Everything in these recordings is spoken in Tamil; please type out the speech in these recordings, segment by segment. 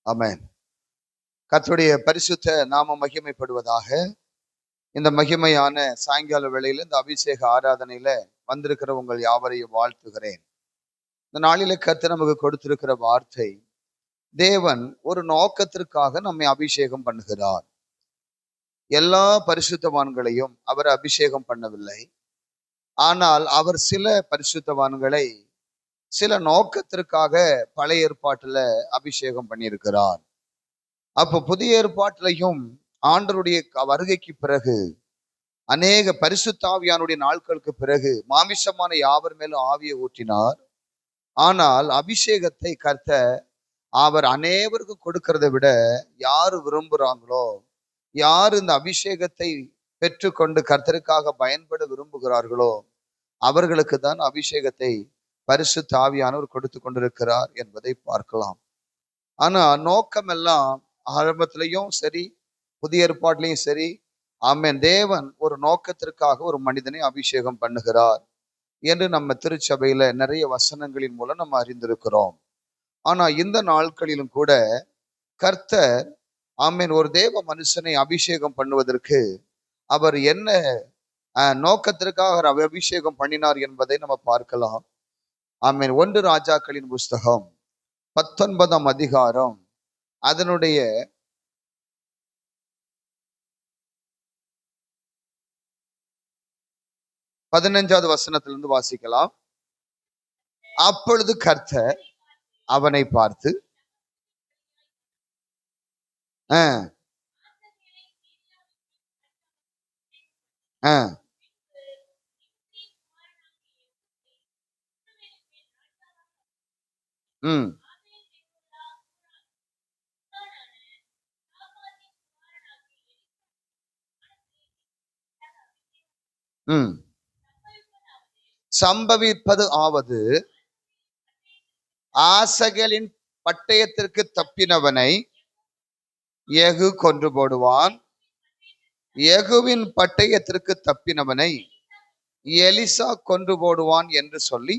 ஆமென். கர்த்தருடைய பரிசுத்த நாமம் மகிமைப்படுவதாக. இந்த மகிமையான சாயங்கால வேளையில இந்த அபிஷேக ஆராதனையில வந்திருக்கிற உங்கள் யாவரையும் வாழ்த்துகிறேன். இந்த நாளில கர்த்தர் நமக்கு கொடுத்திருக்கிற வார்த்தை, தேவன் ஒரு நோக்கத்திற்காக நம்மை அபிஷேகம் பண்ணுகிறார். எல்லா பரிசுத்தவான்களையும் அவர் அபிஷேகம் பண்ணவில்லை. ஆனால் அவர் சில பரிசுத்தவான்களை சில நோக்கத்திற்காக பழைய ஏற்பாட்டுல அபிஷேகம் பண்ணியிருக்கிறார். அப்போ புதிய ஏற்பாட்டிலையும் ஆண்டவருடைய வருகைக்கு பிறகு அநேக பரிசுத்தாவியானுடைய நாட்களுக்கு பிறகு மாமிசமான யாவர் மேலும் ஆவியை ஊற்றினார். ஆனால் அபிஷேகத்தை கர்த்தர் அவர் அனைவருக்கும் கொடுக்கிறதை விட யாரு விரும்புகிறாங்களோ, யார் இந்த அபிஷேகத்தை பெற்றுக்கொண்டு கர்த்தருக்காக பயன்பட விரும்புகிறார்களோ அவர்களுக்கு தான் அபிஷேகத்தை பரிசுத்த ஆவியானவர் கொடுத்து கொண்டிருக்கிறார் என்பதை பார்க்கலாம். ஆனா நோக்கம் எல்லாம் ஆரம்பத்திலையும் சரி, புதிய ஏற்பாட்டிலையும் சரி, ஆமென், தேவன் ஒரு நோக்கத்திற்காக ஒரு மனிதனை அபிஷேகம் பண்ணுகிறார் என்று நம்ம திருச்சபையில நிறைய வசனங்களின் மூலம் நம்ம அறிந்திருக்கிறோம். ஆனா இந்த நாட்களிலும் கூட கர்த்தர், ஆமென், ஒரு தேவ மனுஷனை அபிஷேகம் பண்ணுவதற்கு அவர் என்ன நோக்கத்திற்காக அவர் அபிஷேகம் பண்ணினார் என்பதை நம்ம பார்க்கலாம். ஆமென். 1 ராஜாக்களின் புஸ்தகம் 19ஆம் அதிகாரம் அதனுடைய 15வது வசனத்திலிருந்து வாசிக்கலாம். அப்பொழுது கர்த்தர் அவனை பார்த்து, சம்பவிப்பது ஆவது, ஆசகேலின் பட்டயத்திற்கு தப்பினவனை யெகூ கொன்று போடுவான், யெகூவின் பட்டயத்திற்கு தப்பினவனை எலிசா கொன்று போடுவான் என்று சொல்லி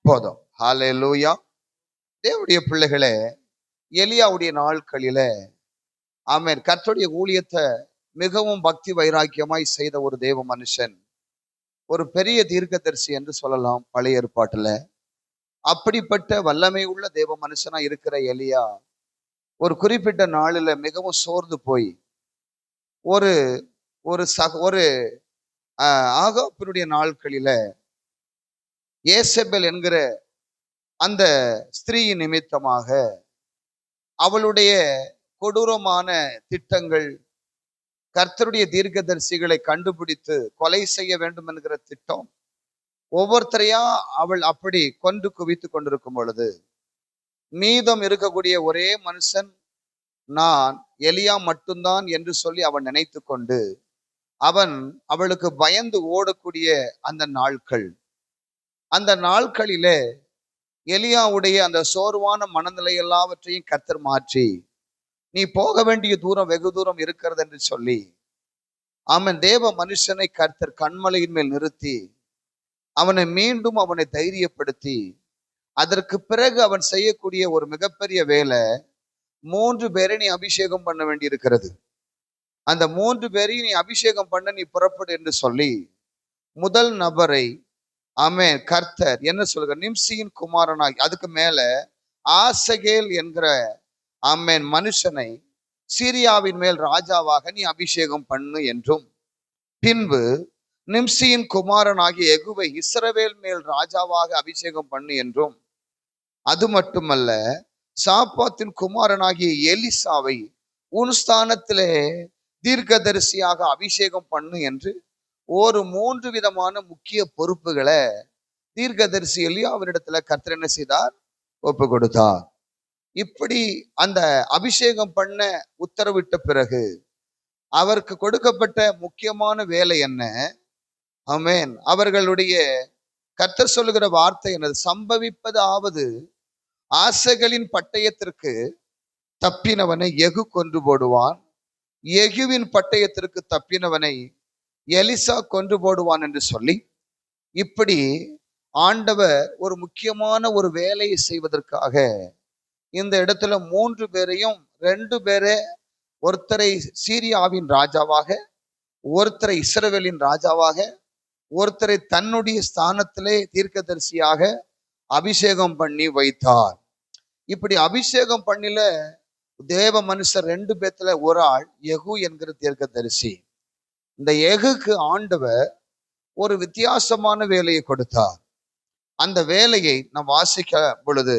போதும். ஹல்லேலூயா. தேவனுடைய பிள்ளைகளே, எலியாவுடைய நாட்களில ஆமென், கர்த்தருடைய ஊழியத்தை மிகவும் பக்தி வைராக்கியமாய் செய்த ஒரு தேவ மனுஷன், ஒரு பெரிய தீர்க்கதரிசி என்று சொல்லலாம் பழைய ஏற்பாட்டுல. அப்படிப்பட்ட வல்லமை உள்ள தேவ மனுஷனா இருக்கிற எலியா ஒரு குறிப்பிட்ட நாளில மிகவும் சோர்ந்து போய் ஒரு ஒரு ஆகாபினுடைய நாட்களில ஏசபேல் என்கிற அந்த ஸ்திரீயின் நிமித்தமாக அவளுடைய கொடூரமான திட்டங்கள், கர்த்தருடைய தீர்க்கதரிசிகளை கண்டுபிடித்து கொலை செய்ய வேண்டும் என்கிற திட்டம், ஒவ்வொருத்தரையா அவள் அப்படி கொன்று குவித்து கொண்டிருக்கும் பொழுது மீதம் இருக்கக்கூடிய ஒரே மனுஷன் நான் எலியா மட்டும்தான் என்று சொல்லி அவன் நினைத்து கொண்டு அவன் அவளுக்கு பயந்து ஓடக்கூடிய அந்த நாட்களிலே எலியாவுடைய அந்த சோர்வான மனநிலை எல்லாவற்றையும் கர்த்தர் மாற்றி, நீ போக வேண்டிய தூரம் வெகு தூரம் இருக்கிறது என்று சொல்லி அவன் தேவ மனுஷனை கர்த்தர் கண்மலையின் மேல் நிறுத்தி அவனை மீண்டும் அவனை தைரியப்படுத்தி, அதற்கு பிறகு அவன் செய்யக்கூடிய ஒரு மிகப்பெரிய வேலை, 3 பேரை நீ அபிஷேகம் பண்ண வேண்டி இருக்கிறது. அந்த 3 பேரையும் நீ அபிஷேகம் பண்ண நீ புறப்படு என்று சொல்லி முதல் நபரை ஆமென் கர்த்தர் என்ன சொல்லுங்க, நிம்சியின் குமாரனாகி, அதுக்கு மேல ஆசகேல் என்கிற ஆமென் மனுஷனை சீரியாவின் மேல் ராஜாவாக நீ அபிஷேகம் பண்ணு என்றும், பின்பு நிம்சியின் குமாரனாகிய யெகூவை இஸ்ரவேல் மேல் ராஜாவாக அபிஷேகம் பண்ணு என்றும், அது மட்டுமல்ல சாப்பாத்தின் குமாரனாகிய எலிசாவை உன் ஸ்தானத்திலே தீர்க்கதரிசியாக அபிஷேகம் பண்ணு என்று ஒரு 3 விதமான முக்கிய பொறுப்புகளை தீர்க்கதரிசி எலியாவினிடத்துல கர்த்தர் என்ன செய்தார், ஒப்பு கொடுத்தார். இப்படி அந்த அபிஷேகம் பண்ண உத்தரவிட்ட பிறகு அவருக்கு கொடுக்கப்பட்ட முக்கியமான வேலை என்ன? ஆமென். அவர்களுடைய கர்த்தர் சொல்லுகிற வார்த்தை என்னது? சம்பவிப்பது ஆவது, ஆசைகளின் பட்டயத்திற்கு தப்பினவனை யெகூ கொன்று போடுவான், யெகூவின் பட்டயத்திற்கு தப்பினவனை எலிசா கொன்று போடுவான் என்று சொல்லி, இப்படி ஆண்டவர் ஒரு முக்கியமான ஒரு வேலையை செய்வதற்காக இந்த இடத்துல 3 பேரையும், 2 பேரை, ஒருத்தரை சீரியாவின் ராஜாவாக, ஒருத்தரை இஸ்ரவேலின் ராஜாவாக, ஒருத்தரை தன்னுடைய ஸ்தானத்திலே தீர்க்கதரிசியாக அபிஷேகம் பண்ணி வைத்தார். இப்படி அபிஷேகம் பண்ணில தேவ மனுஷர் 2 பேத்துல ஒரு ஆள் யெகூ என்கிற தீர்க்கதரிசி. இந்த யெகூக்கு ஆண்டவர் ஒரு வித்தியாசமான வேலையை கொடுத்தார். அந்த வேலையை நாம் வாசிக்க பொழுது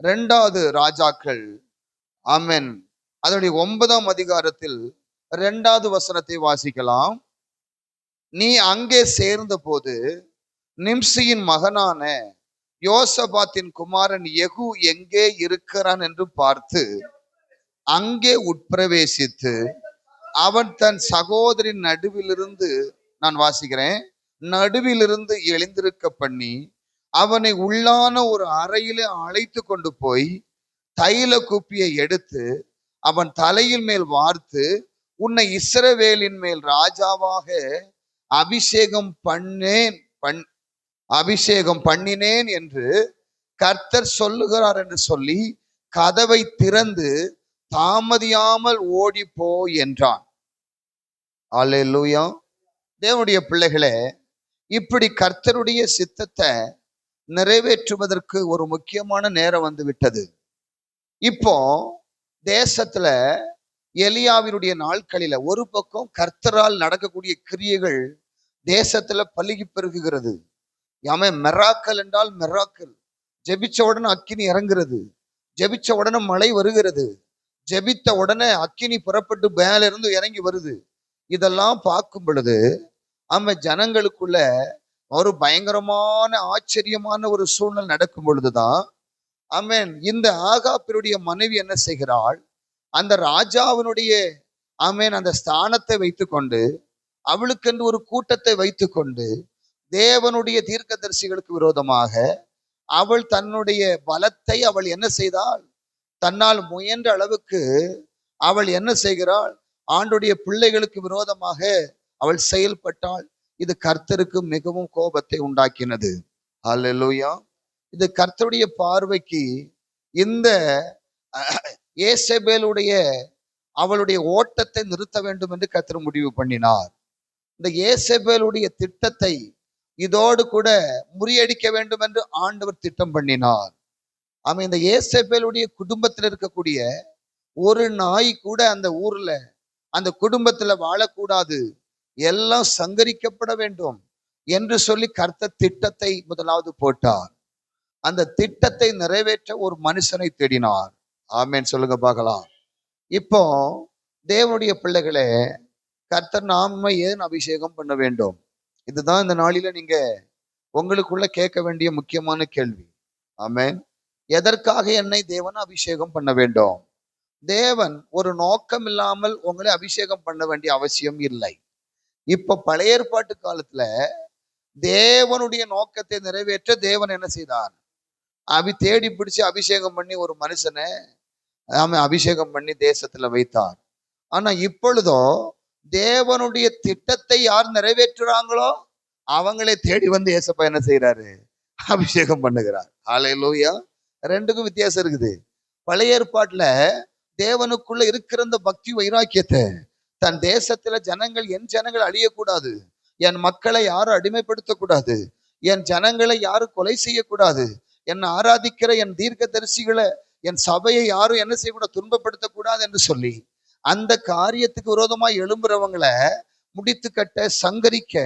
2வது ராஜாக்கள், ஆமென், அதனுடைய 9ஆம் அதிகாரத்தில் 2வது வசனத்தை வாசிக்கலாம். நீ அங்கே சேர்ந்த போது நிம்சியின் மகனான யோசபாத்தின் குமாரன் யெகூ எங்கே இருக்கிறான் என்று பார்த்து அங்கே உட்பிரவேசித்து அவன் தன் சகோதரின் நடுவிலிருந்து, நான் வாசிக்கிறேன், நடுவிலிருந்து எழுந்திருக்க பண்ணி அவனை உள்ளான ஒரு அறையிலே அழைத்து கொண்டு போய் தைல குப்பியை எடுத்து அவன் தலையின் மேல் வார்த்து, உன்னை இஸ்ரவேலின் மேல் ராஜாவாக அபிஷேகம் பண்ணினேன் என்று கர்த்தர் சொல்லுகிறார் என்று சொல்லி கதவை திறந்து தாமதியாமல் ஓடி போ என்றான். அல்லேலூயா. தேவனுடைய பிள்ளைகளே, இப்படி கர்த்தருடைய சித்தத்தை நிறைவேற்றுவதற்கு ஒரு முக்கியமான நேரம் வந்து விட்டது. இப்போ தேசத்துல எலியாவினுடைய நாட்களில ஒரு பக்கம் கர்த்தரால் நடக்கக்கூடிய கிரியைகள் தேசத்துல பலுகி பெருகுகிறது. யாமே மெராக்கல் என்றால் மெராக்கல். ஜெபிச்ச உடனே அக்கினி இறங்குறது, ஜெபிச்ச உடனே மழை வருகிறது, ஜெபித்த உடனே அக்கினி புறப்பட்டு மேல இருந்து இறங்கி வருது. இதெல்லாம் பார்க்கும் பொழுது ஜனங்களுக்குள்ள ஒரு பயங்கரமான ஆச்சரியமான ஒரு சூழ்நிலை நடக்கும் பொழுதுதான் இந்த ஆகாபினுடைய மனைவி என்ன செய்கிறாள், அந்த ராஜாவினுடைய அந்த ஸ்தானத்தை வைத்துக்கொண்டு, அவளுக்கென்று ஒரு கூட்டத்தை வைத்துக்கொண்டு தேவனுடைய தீர்க்கதரிசிகளுக்கு விரோதமாக அவள் தன்னுடைய பலத்தை அவள் என்ன செய்தாள், தன்னால் முயன்ற அளவுக்கு அவள் என்ன செய்கிறாள், ஆண்டுடைய பிள்ளைகளுக்கு விரோதமாக அவள் செயல்பட்டாள். இது கர்த்தருக்கு மிகவும் கோபத்தை உண்டாக்கினது. அல்லேலூயா. இது கர்த்தருடைய பார்வைக்கு இந்த ஏசபேலுடைய அவளுடைய ஓட்டத்தை நிறுத்த வேண்டும் என்று கர்த்தர் முடிவு பண்ணினார். இந்த ஏசபேலுடைய திட்டத்தை இதோடு கூட முறியடிக்க வேண்டும் என்று ஆண்டவர் திட்டம் பண்ணினார். இந்த ஏசபேலுடைய குடும்பத்தில் இருக்கக்கூடிய ஒரு நாய் கூட அந்த ஊர்ல, அந்த குடும்பத்துல வாழக்கூடாது, எல்லாம் சங்கரிக்கப்பட வேண்டும் என்று சொல்லி கர்த்தர் திட்டத்தை முதலாவது போட்டார். அந்த திட்டத்தை நிறைவேற்ற ஒரு மனுஷனை தேடினார். ஆமேன் சொல்லுங்க பார்க்கலாம். இப்போ தேவனுடைய பிள்ளைகளே, கர்த்தர் நாம ஏன் அபிஷேகம் பண்ண வேண்டும்? இதுதான் இந்த நாளில நீங்க உங்களுக்குள்ள கேட்க வேண்டிய முக்கியமான கேள்வி. ஆமேன். எதற்காக என்னை தேவன் அபிஷேகம் பண்ண வேண்டும்? தேவன் ஒரு நோக்கம் இல்லாமல் உங்களை அபிஷேகம் பண்ண வேண்டிய அவசியம் இல்லை. இப்ப பழைய ஏற்பாட்டு காலத்துல தேவனுடைய நோக்கத்தை நிறைவேற்ற தேவன் என்ன செய்தார், தேடி பிடிச்சு அபிஷேகம் பண்ணி ஒரு மனுஷனை அபிஷேகம் பண்ணி தேசத்துல வைத்தார். ஆனா இப்பொழுதோ தேவனுடைய திட்டத்தை யார் நிறைவேற்றுறாங்களோ அவங்களே தேடி வந்து ஏசப்பா என்ன செய்யறாரு, அபிஷேகம் பண்ணுகிறார். ஹல்லேலூயா. ரெண்டுக்கும் வித்தியாசம் இருக்குது. பழைய ஏற்பாட்டுல தேவனுக்குள்ள இருக்கிற இந்த பக்தி வைராக்கியத்தை, தன் தேசத்துல என் ஜனங்கள் அழியக்கூடாது, என் மக்களை யாரும் அடிமைப்படுத்தக்கூடாது, என் ஜனங்களை யாரும் கொலை செய்யக்கூடாது, என்னை ஆராதிக்கிற என் தீர்க்கதரிசிகளை, என் சபையை யாரும் என்ன செய்யக்கூடாது, துன்பப்படுத்தக்கூடாது என்று சொல்லி அந்த காரியத்துக்கு விரோதமாய் எழும்புறவங்களை முடித்து கட்ட, சங்கரிக்க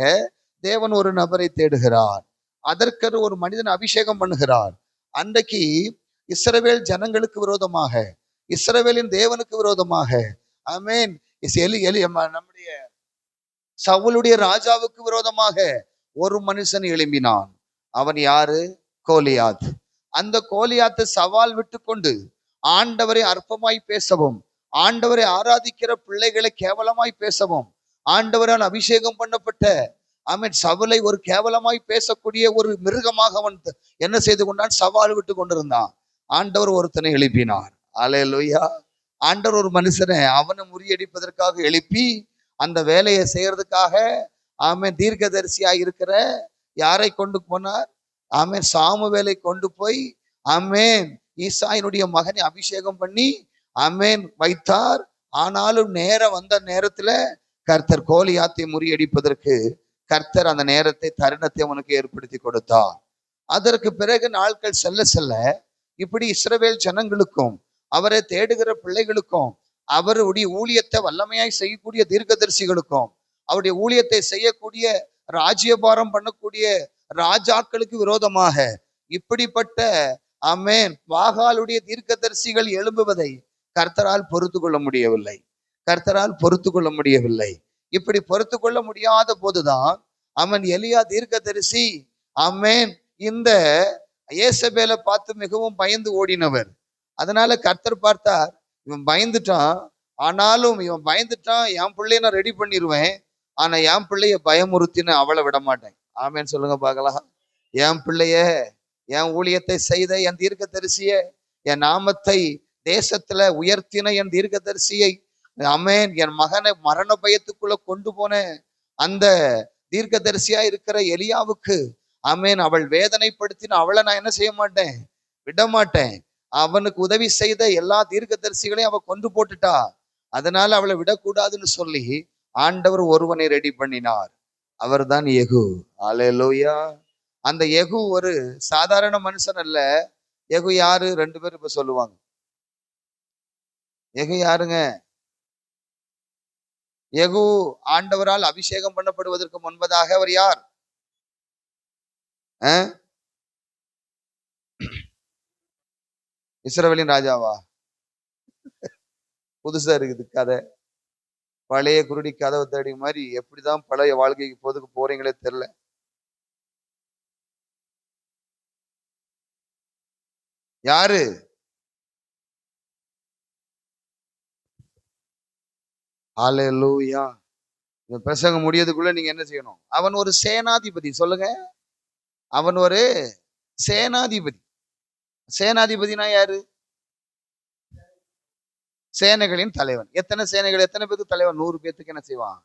தேவன் ஒரு நபரை தேடுகிறார். அதற்கு ஒரு மனிதன் அபிஷேகம் பண்ணுகிறார். அன்றைக்கு இஸ்ரவேல் ஜனங்களுக்கு விரோதமாக, இஸ்ரவேலின் தேவனுக்கு விரோதமாக, ஆமென், நம்முடைய சவுலுடைய ராஜாவுக்கு விரோதமாக ஒரு மனுஷன் எழும்பினான். அவன் யாரு? கோலியாத். அந்த கோலியாத்து சவால் விட்டு கொண்டு ஆண்டவரை அற்பமாய் பேசவும், ஆண்டவரை ஆராதிக்கிற பிள்ளைகளை கேவலமாய் பேசவும், ஆண்டவரால் அபிஷேகம் பண்ணப்பட்ட சவுலை ஒரு கேவலமாய் பேசக்கூடிய ஒரு மிருகமாக அவன் என்ன செய்து கொண்டான், சவால் விட்டு கொண்டிருந்தான். ஆண்டவர் ஒருத்தனை எழுப்பினார். அல்லேலூயா. ஆண்டவர் ஒரு மனுஷனை அவனை முறியடிப்பதற்காக எழுப்பி அந்த வேலையை செய்யறதுக்காக தீர்க்கதரிசியா இருக்கிற யாரை கொண்டு போனார்? சாமுவேலை கொண்டு போய் ஈசாயினுடைய மகனை அபிஷேகம் பண்ணி வைத்தார். ஆனாலும் நேரம் வந்த நேரத்துல கர்த்தர் கோலியாத்தை முறியடிப்பதற்கு கர்த்தர் அந்த நேரத்தை தருணத்தை அவனுக்கு ஏற்படுத்தி கொடுத்தார். அதற்கு பிறகு நாட்கள் செல்ல செல்ல இப்படி இஸ்ரவேல் ஜனங்களுக்கும் அவரை தேடுகிற பிள்ளைகளுக்கும் அவருடைய ஊழியத்தை வல்லமையாய் செய்யக்கூடிய தீர்க்கதரிசிகளுக்கும் அவருடைய ஊழியத்தை செய்யக்கூடிய ராஜ்யபாரம் பண்ணக்கூடிய ராஜாக்களுக்கு விரோதமாக இப்படிப்பட்ட பாகாலுடைய தீர்க்கதரிசிகள் எழும்புவதை கர்த்தரால் பொறுத்து கொள்ள முடியவில்லை. இப்படி பொறுத்து கொள்ள முடியாத போதுதான் எலியா தீர்க்கதரிசி இந்த ஏசபேலை பார்த்து மிகவும் பயந்து ஓடினவர். அதனால கர்த்தர் பார்த்தார், இவன் பயந்துட்டான், ஆனாலும் இவன் பயந்துட்டான், என் பிள்ளைய நான் ரெடி பண்ணிடுவேன், ஆனா என் பிள்ளைய பயமுறுத்தின்னு அவளை விட மாட்டேன். ஆமேன்னு சொல்லுங்க பார்க்கலாம். என் பிள்ளைய, என் ஊழியத்தை செய்த என் தீர்க்கதரிசிய, என் நாமத்தை தேசத்துல உயர்த்தின என் தீர்க்கதரிசியை, என் மகனை மரண பயத்துக்குள்ள கொண்டு போன அந்த தீர்க்கதரிசியா இருக்கிற எலியாவுக்கு அவள் வேதனைப்படுத்தின அவளை நான் என்ன செய்ய மாட்டேன், விட மாட்டேன். அவனுக்கு உதவி செய்த எல்லா தீர்க்கதரிசிகளையும் அவ கொண்டு போட்டுட்டா, அதனால அவளை விடக்கூடாதுன்னு சொல்லி ஆண்டவர் ஒருவனை ரெடி பண்ணினார். அவர் தான் யெகூ. அல்லேலூயா. அந்த யெகூ ஒரு சாதாரண மனுஷன் அல்ல. யெகூ யாரு? 2 பேர் இப்ப சொல்லுவாங்க. யெகூ யாருங்க? யெகூ ஆண்டவரால் அபிஷேகம் பண்ணப்படுவதற்கு முன்பதாக அவர் யார்? இஸ்ரவேலின் ராஜாவா? புதுசா இருக்குது கதை. பழைய குருடி கதவை தேடி மாதிரி எப்படிதான் பழைய வாழ்க்கைக்கு போதுக்கு போறீங்களே தெரியல. யாரு? அல்லேலூயா. இந்த பிரசங்கம் முடியதுக்குள்ள நீங்க என்ன செய்யணும்? அவன் ஒரு சேனாதிபதி. சொல்லுங்க, அவன் ஒரு சேனாதிபதி. சேனாதிபதினா யாரு? சேனைகளின் தலைவன். எத்தனை சேனைகள், எத்தனை பேருக்கு தலைவன்? 100 பேத்துக்கு என்ன செய்வான்?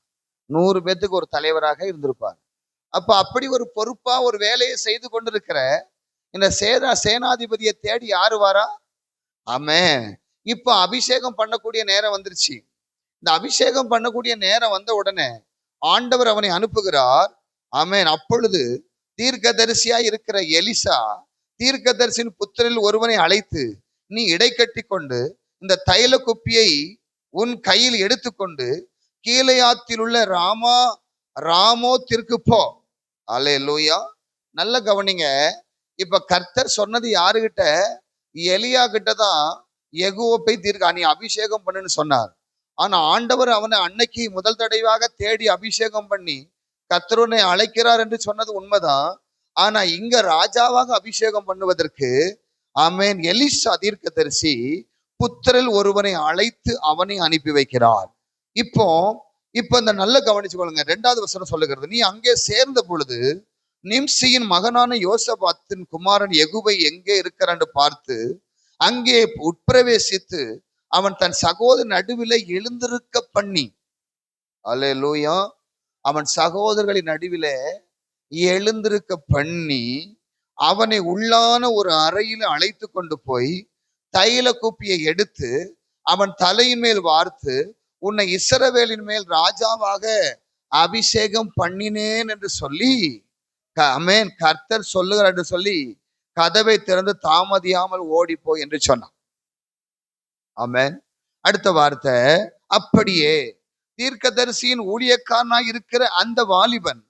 100 பேத்துக்கு ஒரு தலைவராக இருந்திருப்பார். அப்ப அப்படி ஒரு பொறுப்பா ஒரு வேலையை செய்து கொண்டிருக்கிற இந்த சேனாதிபதியை தேடி யாரு வாரா? இப்ப அபிஷேகம் பண்ணக்கூடிய நேரம் வந்துருச்சு. இந்த அபிஷேகம் பண்ணக்கூடிய நேரம் வந்த உடனே ஆண்டவர் அவனை அனுப்புகிறார். அப்பொழுது தீர்க்கதரிசியா இருக்கிற எலிசா தீர்க்கதரிசியின் புத்திரில் ஒருவனை அழைத்து, நீ இடை கட்டி கொண்டு இந்த தைல குப்பியை உன் கையில் எடுத்துக்கொண்டு கீலேயாத்தில் உள்ள ராமோத்திற்கு போ. அல்லேலூயா. நல்ல கவனிங்க. இப்ப கர்த்தர் சொன்னது யாருகிட்ட? எலியா கிட்டதான் யெகூவை போய் நீ அபிஷேகம் பண்ணுன்னு சொன்னார். ஆனா ஆண்டவர் அவனை அன்னைக்கு முதல் தடவையாக தேடி அபிஷேகம் பண்ணி கர்த்தருனை அழைக்கிறார் என்று சொன்னது உண்மைதான். ஆனா இங்க ராஜாவாக அபிஷேகம் பண்ணுவதற்கு எலிசா தீர்க்கதரிசி புத்திரில் ஒருவனை அழைத்து அவனை அனுப்பி வைக்கிறார். இப்போ இந்த நல்ல கவனிச்சு கொள்ளுங்க. 2வது வசனம் சொல்லுகிறது, நீ அங்கே சேர்ந்த பொழுது நிம்சியின் மகனான யோசபாத்தின் குமாரன் யெகூவை எங்கே இருக்கிறான்னு பார்த்து அங்கே உட்பிரவேசித்து அவன் தன் சகோதரன் நடுவில் எழுந்திருக்க பண்ணி. அல்லேலூயா. அவன் சகோதரர்களின் நடுவில் எழுந்திருக்க பண்ணி அவனை உள்ளான ஒரு அறையில் அழைத்து கொண்டு போய் தைல குப்பியை எடுத்து அவன் தலையின் மேல் வார்த்து, உன்னை இஸ்ரவேலின் மேல் ராஜாவாக அபிஷேகம் பண்ணினேன் என்று சொல்லி கர்த்தர் சொல்லுகிறார் என்று சொல்லி கதவை திறந்து தாமதியாமல் ஓடிப்போய் என்று சொன்னான். அடுத்த வார்த்தை, அப்படியே தீர்க்கதரிசியின் ஊழியக்காரனாய் இருக்கிற அந்த வாலிபன்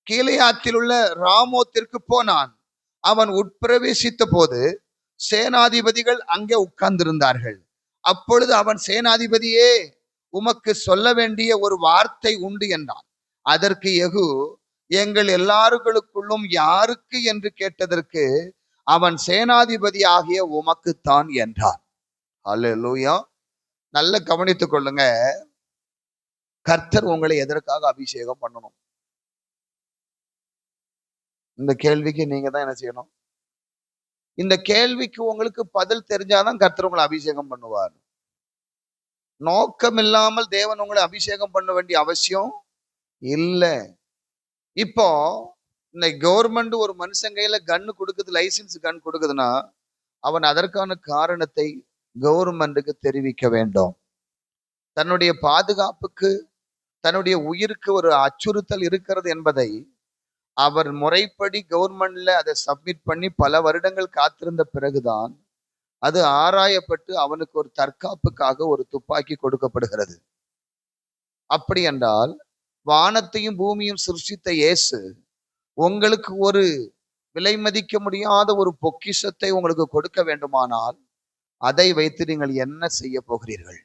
கீலேயாத்தில் உள்ள ராமோத்திற்கு போனான். அவன் உட்பிரவேசித்த போது சேனாதிபதிகள் அங்கே உட்கார்ந்திருந்தார்கள். அப்பொழுது அவன், சேனாதிபதியே, உமக்கு சொல்ல வேண்டிய ஒரு வார்த்தை உண்டு என்றான். அதற்கு யெகூ, எங்கள் எல்லாருக்குள்ளும் யாருக்கு என்று கேட்டதற்கு அவன், சேனாதிபதி ஆகிய உமக்குத்தான் என்றான். அல்லேலூயா. நல்ல கவனித்துக் கொள்ளுங்க. கர்த்தர் உங்களை எதற்காக அபிஷேகம் பண்ணணும்? இந்த கேள்விக்கு நீங்க தான் என்ன செய்யணும்? இந்த கேள்விக்கு உங்களுக்கு பதில் தெரிஞ்சாதான் கர்த்தர் உங்களை அபிஷேகம் பண்ணுவார். நோக்கம் இல்லாமல் தேவன் உங்களை அபிஷேகம் பண்ண வேண்டிய அவசியம் இல்லை. இப்போ இந்த கவர்மெண்ட் ஒரு மனுஷன் கையில கன்னு கொடுக்குது, லைசன்ஸ் கன் கொடுக்குதுன்னா அவன் அதற்கான காரணத்தை கவர்மெண்ட்டுக்கு தெரிவிக்க வேண்டும். தன்னுடைய பாதுகாப்புக்கு, தன்னுடைய உயிருக்கு ஒரு அச்சுறுத்தல் இருக்கிறது என்பதை அவர் முறைப்படி கவர்மெண்ட்ல அதை சப்மிட் பண்ணி பல வருடங்கள் காத்திருந்த பிறகுதான் அது ஆராயப்பட்டு அவனுக்கு ஒரு தற்காப்புக்காக ஒரு துப்பாக்கி கொடுக்கப்படுகிறது. அப்படி என்றால் வானத்தையும் பூமியும் சிருஷ்டித்த இயேசு உங்களுக்கு ஒரு விலை மதிக்க முடியாத ஒரு பொக்கிஷத்தை உங்களுக்கு கொடுக்க வேண்டுமானால் அதை வைத்து நீங்கள் என்ன செய்ய போகிறீர்கள்?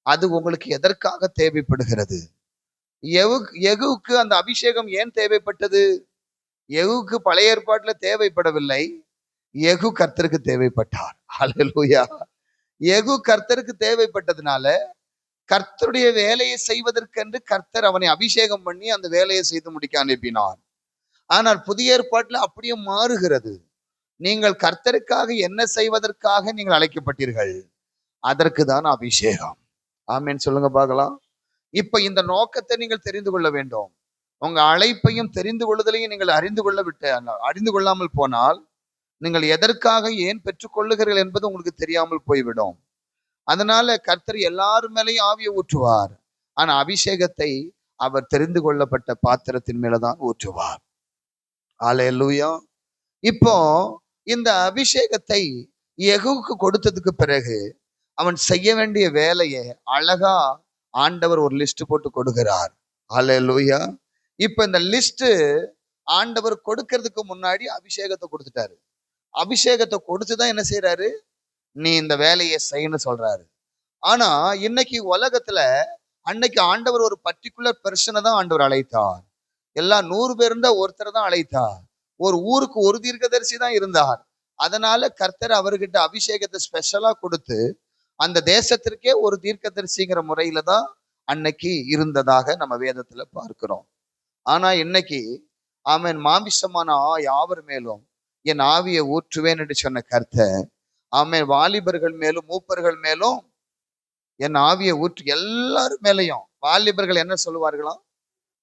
அது உங்களுக்கு எதற்காக தேவைப்படுகிறது? யெகூவுக்கு அந்த அபிஷேகம் ஏன் தேவைப்பட்டது? யெகூவுக்கு பழைய ஏற்பாட்டுல தேவைப்படவில்லை, யெகூ கர்த்தருக்கு தேவைப்பட்டார். ஹல்லேலூயா. யெகூ கர்த்தருக்கு தேவைப்பட்டதுனால கர்த்தருடைய வேலையை செய்வதற்கென்று கர்த்தர் அவனை அபிஷேகம் பண்ணி அந்த வேலையை செய்து முடிக்க அனுப்பினார். ஆனால் புதிய ஏற்பாட்டுல அப்படியே மாறுகிறது. நீங்கள் கர்த்தருக்காக என்ன செய்வதற்காக நீங்கள் அழைக்கப்பட்டீர்கள், அதற்கு தான் அபிஷேகம். ஆமென் சொல்லுங்க பார்க்கலாம். இப்ப இந்த நோக்கத்தை நீங்கள் தெரிந்து கொள்ள வேண்டும். உங்க அழைப்பையும் தெரிந்து கொள்ளுதலையும் நீங்கள் அறிந்து கொள்ளாமல் போனால் நீங்கள் எதற்காக ஏன் பெற்றுக்கொள்ளுகிறீர்கள் என்பது உங்களுக்கு தெரியாமல் போய்விடும். அதனால கர்த்தர் எல்லாரும் மேலேயும் ஆவியை ஊற்றுவார். ஆனா அபிஷேகத்தை அவர் தெரிந்து கொள்ளப்பட்ட பாத்திரத்தின் மேலதான் ஊற்றுவார். அல்லேலூயா. இப்போ இந்த அபிஷேகத்தை யெகூவுக்கு கொடுத்ததுக்கு பிறகு அவன் செய்ய வேண்டிய வேலையை அழகா ஆண்டவர் ஒரு லிஸ்ட் போட்டு கொடுக்கிறார். அல்லேலூயா. இப்ப இந்த லிஸ்ட் ஆண்டவர் கொடுக்கிறதுக்கு முன்னாடி அபிஷேகத்தை கொடுத்துட்டாரு. அபிஷேகத்தை கொடுத்துதான் என்ன செய்யறாரு? நீ இந்த வேலையை செய்யணும்னு சொல்றாரு. ஆனா இன்னைக்கு உலகத்துல அன்னைக்கு ஆண்டவர் ஒரு பர்டிகுலர் பெர்சனை தான் ஆண்டவர் அழைத்தார். எல்லாம் 100 பேர் இருந்தா ஒருத்தர் தான் அழைத்தார். ஒரு ஊருக்கு ஒரு தீர்க்கதரிசி தான் இருந்தார். அதனால கர்த்தர் அவர்கிட்ட அபிஷேகத்தை ஸ்பெஷலா கொடுத்து அந்த தேசத்திற்கே ஒரு தீர்க்கதரிசிங்கிற முறையில தான் அன்னைக்கு இருந்ததாக நம்ம வேதத்துல பார்க்கிறோம். ஆனா இன்னைக்கு ஆமென் மாமிசமான யாவர் மேலும் என் ஆவியை ஊற்றுவேன் என்று சொன்ன கர்த்தர் ஆமென் வாலிபர்கள் மேலும் மூப்பர்கள் மேலும் என் ஆவியை ஊற்று. எல்லாரும் மேலையும் வாலிபர்கள் என்ன சொல்லுவார்களாம்?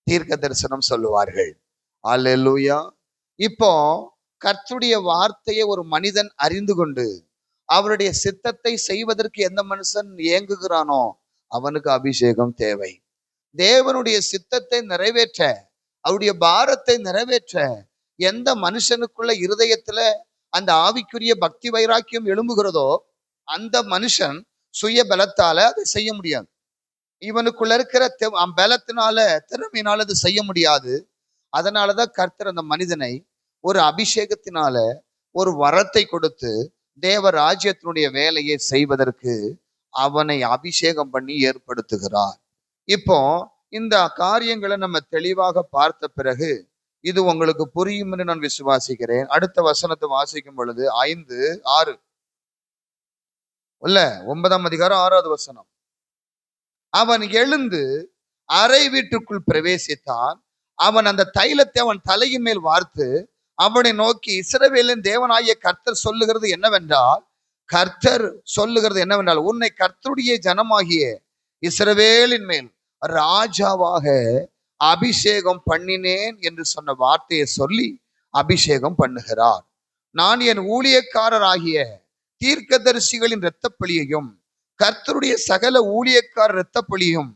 தீர்க்க தரிசனம் சொல்லுவார்கள். அல்லேலூயா. இப்போ கர்த்தருடைய வார்த்தையை ஒரு மனிதன் அறிந்து கொண்டு அவருடைய சித்தத்தை செய்வதற்கு எந்த மனுஷன் ஏங்குகிறானோ அவனுக்கு அபிஷேகம் தேவை. தேவனுடைய சித்தத்தை நிறைவேற்ற, அவருடைய பாரத்தை நிறைவேற்ற எந்த மனுஷனுக்குள்ள இருதயத்துல அந்த ஆவிக்குரிய பக்தி வைராக்கியம் எழும்புகிறதோ அந்த மனுஷன் சுய பலத்தால அதை செய்ய முடியாது. இவனுக்குள்ள இருக்கிற பலத்தினால திறமையினால அது செய்ய முடியாது. அதனாலதான் கர்த்தர் அந்த மனிதனை ஒரு அபிஷேகத்தினால ஒரு வரத்தை கொடுத்து தேவ ராஜ்யத்தினுடைய வேலையை செய்வதற்கு அவனை அபிஷேகம் பண்ணி ஏற்படுத்துகிறார். இப்போ இந்த காரியங்களை நம்ம தெளிவாக பார்த்த பிறகு இது உங்களுக்கு புரியும் என்று நான் விசுவாசிக்கிறேன். அடுத்த வசனத்தை வாசிக்கும் பொழுது 5:6 இல்ல 9ஆம் அதிகாரம் 6வது வசனம். அவன் எழுந்து அறை வீட்டுக்குள் பிரவேசித்தான். அவன் அந்த தைலத்தை அவன் தலையின் மேல் வார்த்து அவனை நோக்கி, இஸ்ரவேலின் தேவனாகிய கர்த்தர் சொல்லுகிறது என்னவென்றால் உன்னை கர்த்தருடைய ஜனமாகிய இஸ்ரவேலின் மேல் ராஜாவாக அபிஷேகம் பண்ணினேன் என்று சொன்ன வார்த்தையை சொல்லி அபிஷேகம் பண்ணுகிறார். நான் என் ஊழியக்காரராகிய தீர்க்கதரிசிகளின் இரத்தப்பழியையும் கர்த்தருடைய சகல ஊழியக்கார இரத்தப்பழியும்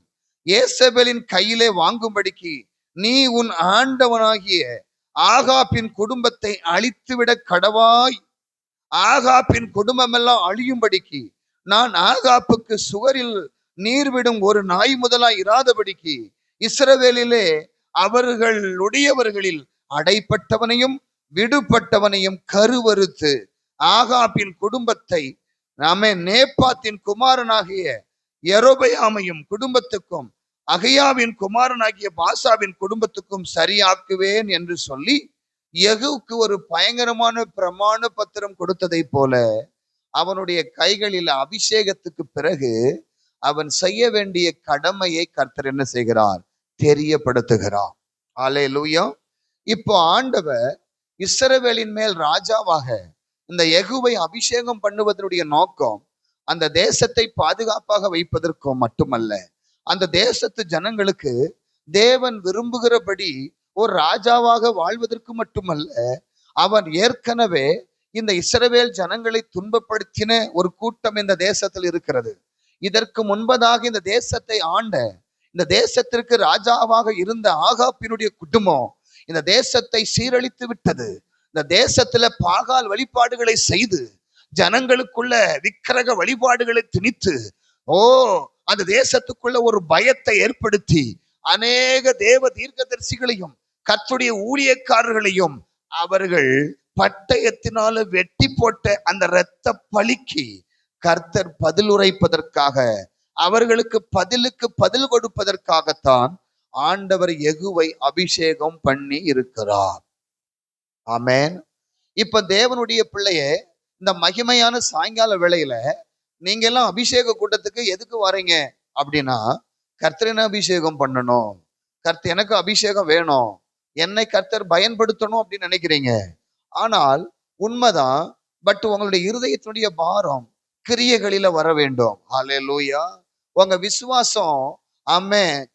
ஏசபேலின் கையிலே வாங்கும்படிக்கு நீ உன் ஆண்டவனாகிய ஆகாபின் குடும்பத்தை அழித்துவிட கடவாய். ஆகாபின் குடும்பம் எல்லாம் அழியும்படிக்கு நான் ஆகாப்புக்கு சுவரில் நீர் விடும் ஒரு நாய் முதலாய் இராதபடிக்கு இஸ்ரவேலிலே அவர்களுடையவர்களில் அடைப்பட்டவனையும் விடுபட்டவனையும் கருவறுத்து ஆகாபின் குடும்பத்தை நேபாத்தின் குமாரனாகிய யெரொபெயாமையும் குடும்பத்துக்கும் அகியாவின் குமாரனாகிய பாசாவின் குடும்பத்துக்கும் சரியாக்குவேன் என்று சொல்லி யெகூவுக்கு ஒரு பயங்கரமான பிரமாண பத்திரம் கொடுத்ததை போல அவனுடைய கைகளில் அபிஷேகத்துக்கு பிறகு அவன் செய்ய வேண்டிய கடமையை கர்த்தர் என்ன செய்கிறார்? தெரியப்படுத்துகிறார். அல்லேலூயா. இப்போ ஆண்டவர் இஸ்ரவேலின் மேல் ராஜாவாக இந்த யெகூவை அபிஷேகம் பண்ணுவதனுடைய நோக்கம் அந்த தேசத்தை பாதுகாப்பாக வைப்பதற்கும் மட்டுமல்ல, அந்த தேசத்து ஜனங்களுக்கு தேவன் விரும்புகிறபடி ஒரு ராஜாவாக வாழ்வதற்கு மட்டுமல்ல, அவன் ஏற்கனவே இந்த இஸ்ரவேல் ஜனங்களை துன்பப்படுத்தின ஒரு கூட்டம் இந்த தேசத்தில் இருக்கிறது. இதற்கு முன்பதாக இந்த தேசத்தை ஆண்ட, இந்த தேசத்திற்கு ராஜாவாக இருந்த ஆகாப்பினுடைய குடும்பம் இந்த தேசத்தை சீரழித்து விட்டது. இந்த தேசத்துல பாகால் வழிபாடுகளை செய்து ஜனங்களுக்குள்ள விக்கிரக வழிபாடுகளை திணித்து, அந்த தேசத்துக்குள்ள ஒரு பயத்தை ஏற்படுத்தி அநேக தேவ தீர்க்கதரிசிகளையும் கர்த்தருடைய ஊழியக்காரர்களையும் அவர்கள் பட்டயத்தினால வெட்டி போட்ட அந்த இரத்த பலிக்கு கர்த்தர் பதில் உரைப்பதற்காக, அவர்களுக்கு பதிலுக்கு பதில் கொடுப்பதற்காகத்தான் ஆண்டவர் யெகூவை அபிஷேகம் பண்ணி இருக்கிறார். ஆமென். இப்ப தேவனுடைய பிள்ளையே, இந்த மகிமையான சாயங்கால வேளையில நீங்க எல்லாம் அபிஷேக கூட்டத்துக்கு எதுக்கு வரீங்க அப்படின்னா, கர்த்தரின் அபிஷேகம் பண்ணணும், கர்த்தர் எனக்கு அபிஷேகம் வேணும், என்னை கர்த்தர் பயன்படுத்தணும் அப்படின்னு நினைக்கிறீங்க. ஆனால் உண்மைதான். பட் உங்களுடைய இருதயத்தினுடைய பாரம் கிரியைகளில வர வேண்டும். ஹல்லேலூயா. உங்க விசுவாசம்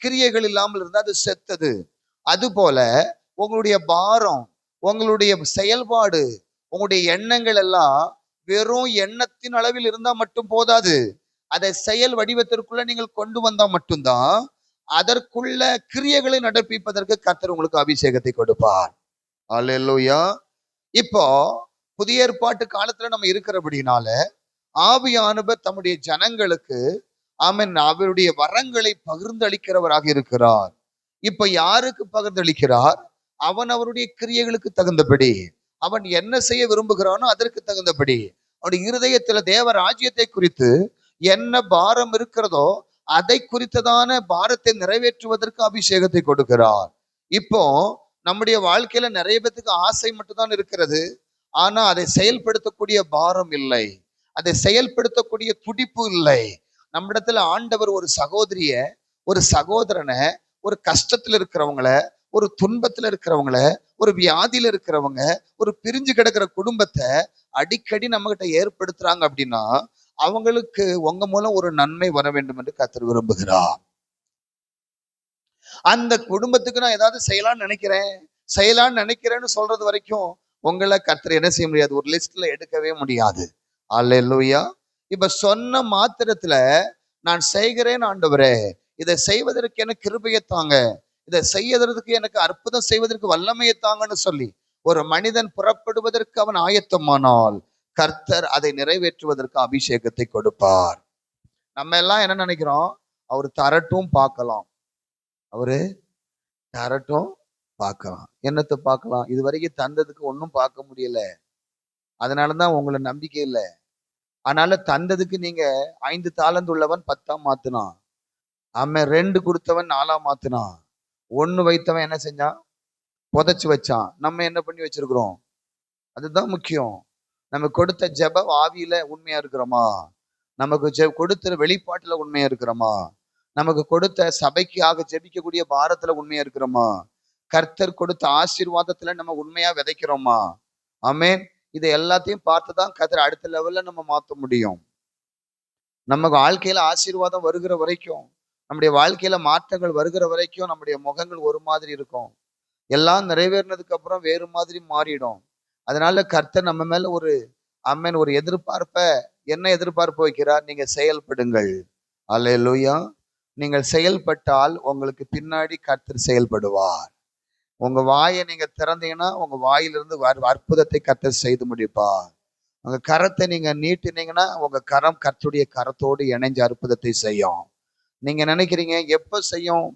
கிரியைகள் இல்லாமல் இருந்தா அது செத்தது. அது போல உங்களுடைய பாரம், உங்களுடைய செயல்பாடு, உங்களுடைய எண்ணங்கள் எல்லாம் வெறும் எண்ணத்தின் அளவில் இருந்தா மட்டும் போதாது. அதை செயல் வடிவத்திற்குள்ள நீங்கள் கொண்டு வந்தா மட்டும்தான் அதற்குள்ள கிரியைகளை நடப்பிப்பதற்கு கர்த்தர் உங்களுக்கு அபிஷேகத்தை கொடுப்பார். அல்லேலூயா. இப்போ புதிய ஏற்பாட்டு காலத்துல நம்ம இருக்கிறபடினால ஆவியானவர் தம்முடைய ஜனங்களுக்கு அவருடைய வரங்களை பகிர்ந்தளிக்கிறவராக இருக்கிறார். இப்ப யாருக்கு பகிர்ந்தளிக்கிறார்? அவன் அவருடைய கிரியைகளுக்கு தகுந்தபடி, அவன் என்ன செய்ய விரும்புகிறானோ அதற்கு தகுந்தபடி, அவனுடைய இருதயத்துல தேவ ராஜ்யத்தை குறித்து என்ன பாரம் இருக்கிறதோ அதை குறித்ததான பாரத்தை நிறைவேற்றுவதற்கு அபிஷேகத்தை கொடுக்கிறார். இப்போ நம்முடைய வாழ்க்கையில நிறைய பேத்துக்கு ஆசை மட்டும்தான் இருக்கிறது. ஆனா அதை செயல்படுத்தக்கூடிய பாரம் இல்லை, அதை செயல்படுத்தக்கூடிய துடிப்பு இல்லை. நம்மிடத்துல ஆண்டவர் ஒரு சகோதரிய, ஒரு சகோதரனை, ஒரு கஷ்டத்துல இருக்கிறவங்கள, ஒரு துன்பத்துல இருக்கிறவங்கள, ஒரு வியாதியில இருக்கிறவங்க, ஒரு பிரிஞ்சு கிடக்கிற குடும்பத்தை அடிக்கடி நம்ம கிட்ட ஏற்படுத்துறாங்க அப்படின்னா அவங்களுக்கு உங்க மூலம் ஒரு நன்மை வர வேண்டும் என்று கர்த்தர் விரும்புகிறார். அந்த குடும்பத்துக்கு நான் ஏதாவது செய்யலாம்னு நினைக்கிறேன்னு சொல்றது வரைக்கும் உங்களை கர்த்தர் என்ன செய்ய முடியாது, ஒரு லிஸ்ட்ல எடுக்கவே முடியாது. அல்லேலூயா. இப்ப சொன்ன மாத்திரத்துல நான் செய்கிறேன் ஆண்டவரே, இதை செய்வதற்கு எனக்கு கிருபையை தாங்க, இதை செய்யறதுக்கு எனக்கு அற்புதம் செய்வதற்கு வல்லமையை தாங்கன்னு சொல்லி ஒரு மனிதன் புறப்படுவதற்கு அவன் ஆயத்தமானால் கர்த்தர் அதை நிறைவேற்றுவதற்கு அபிஷேகத்தை கொடுப்பார். நம்ம எல்லாம் என்ன நினைக்கிறோம்? அவர் தரட்டும் பார்க்கலாம், அவரு தரட்டும் பார்க்கலாம். என்னத்தை பார்க்கலாம்? இது வரைக்கும் தந்ததுக்கு ஒன்றும் பார்க்க முடியல, அதனாலதான் உங்களை நம்பிக்கை இல்லை. அதனால தந்ததுக்கு நீங்க 5 தாலந்து உள்ளவன் 10 மாத்தினான், 2 கொடுத்தவன் 4 மாத்தினான், 1 வைத்தவன் என்ன செஞ்சான்? புதைச்சு வச்சான். நம்ம என்ன பண்ணி வச்சிருக்கிறோம்? அதுதான் முக்கியம். நம்ம கொடுத்த ஜெப ஆவியில உண்மையா இருக்கிறோமா? நமக்கு கொடுத்த வெளிப்பாட்டுல உண்மையா இருக்கிறோமா? நமக்கு கொடுத்த சபைக்காக ஜெபிக்கக்கூடிய பாரத்துல உண்மையா இருக்கிறோமா? கர்த்தர் கொடுத்த ஆசீர்வாதத்துல நம்ம உண்மையா விதைக்கிறோமா? ஆமென். இதை எல்லாத்தையும் பார்த்துதான் கர்த்தர் அடுத்த லெவல்ல நம்ம மாற்ற முடியும். நம்ம வாழ்க்கையில ஆசீர்வாதம் வருகிற வரைக்கும், நம்முடைய வாழ்க்கையில மாற்றங்கள் வருகிற வரைக்கும் நம்முடைய முகங்கள் ஒரு மாதிரி இருக்கும். எல்லாம் நிறைவேறினதுக்கு அப்புறம் வேறு மாதிரி மாறிடும். அதனால கர்த்தர் நம்ம மேல ஒரு என்ன எதிர்பார்ப்பு வைக்கிறார்? நீங்க செயல்படுங்கள். அல்லேலூயா. நீங்கள் செயல்பட்டால் உங்களுக்கு பின்னாடி கர்த்தர் செயல்படுவார். உங்க வாயை நீங்க திறந்தீங்கன்னா உங்க வாயிலிருந்து அற்புதத்தை கர்த்தர் செய்து முடிப்பார். உங்க கரத்தை நீங்க நீட்டினீங்கன்னா உங்க கரம் கர்த்தருடைய கரத்தோடு இணைஞ்ச அற்புதத்தை செய்யும். நீங்க நினைக்கிறீங்க எப்ப செய்யும்?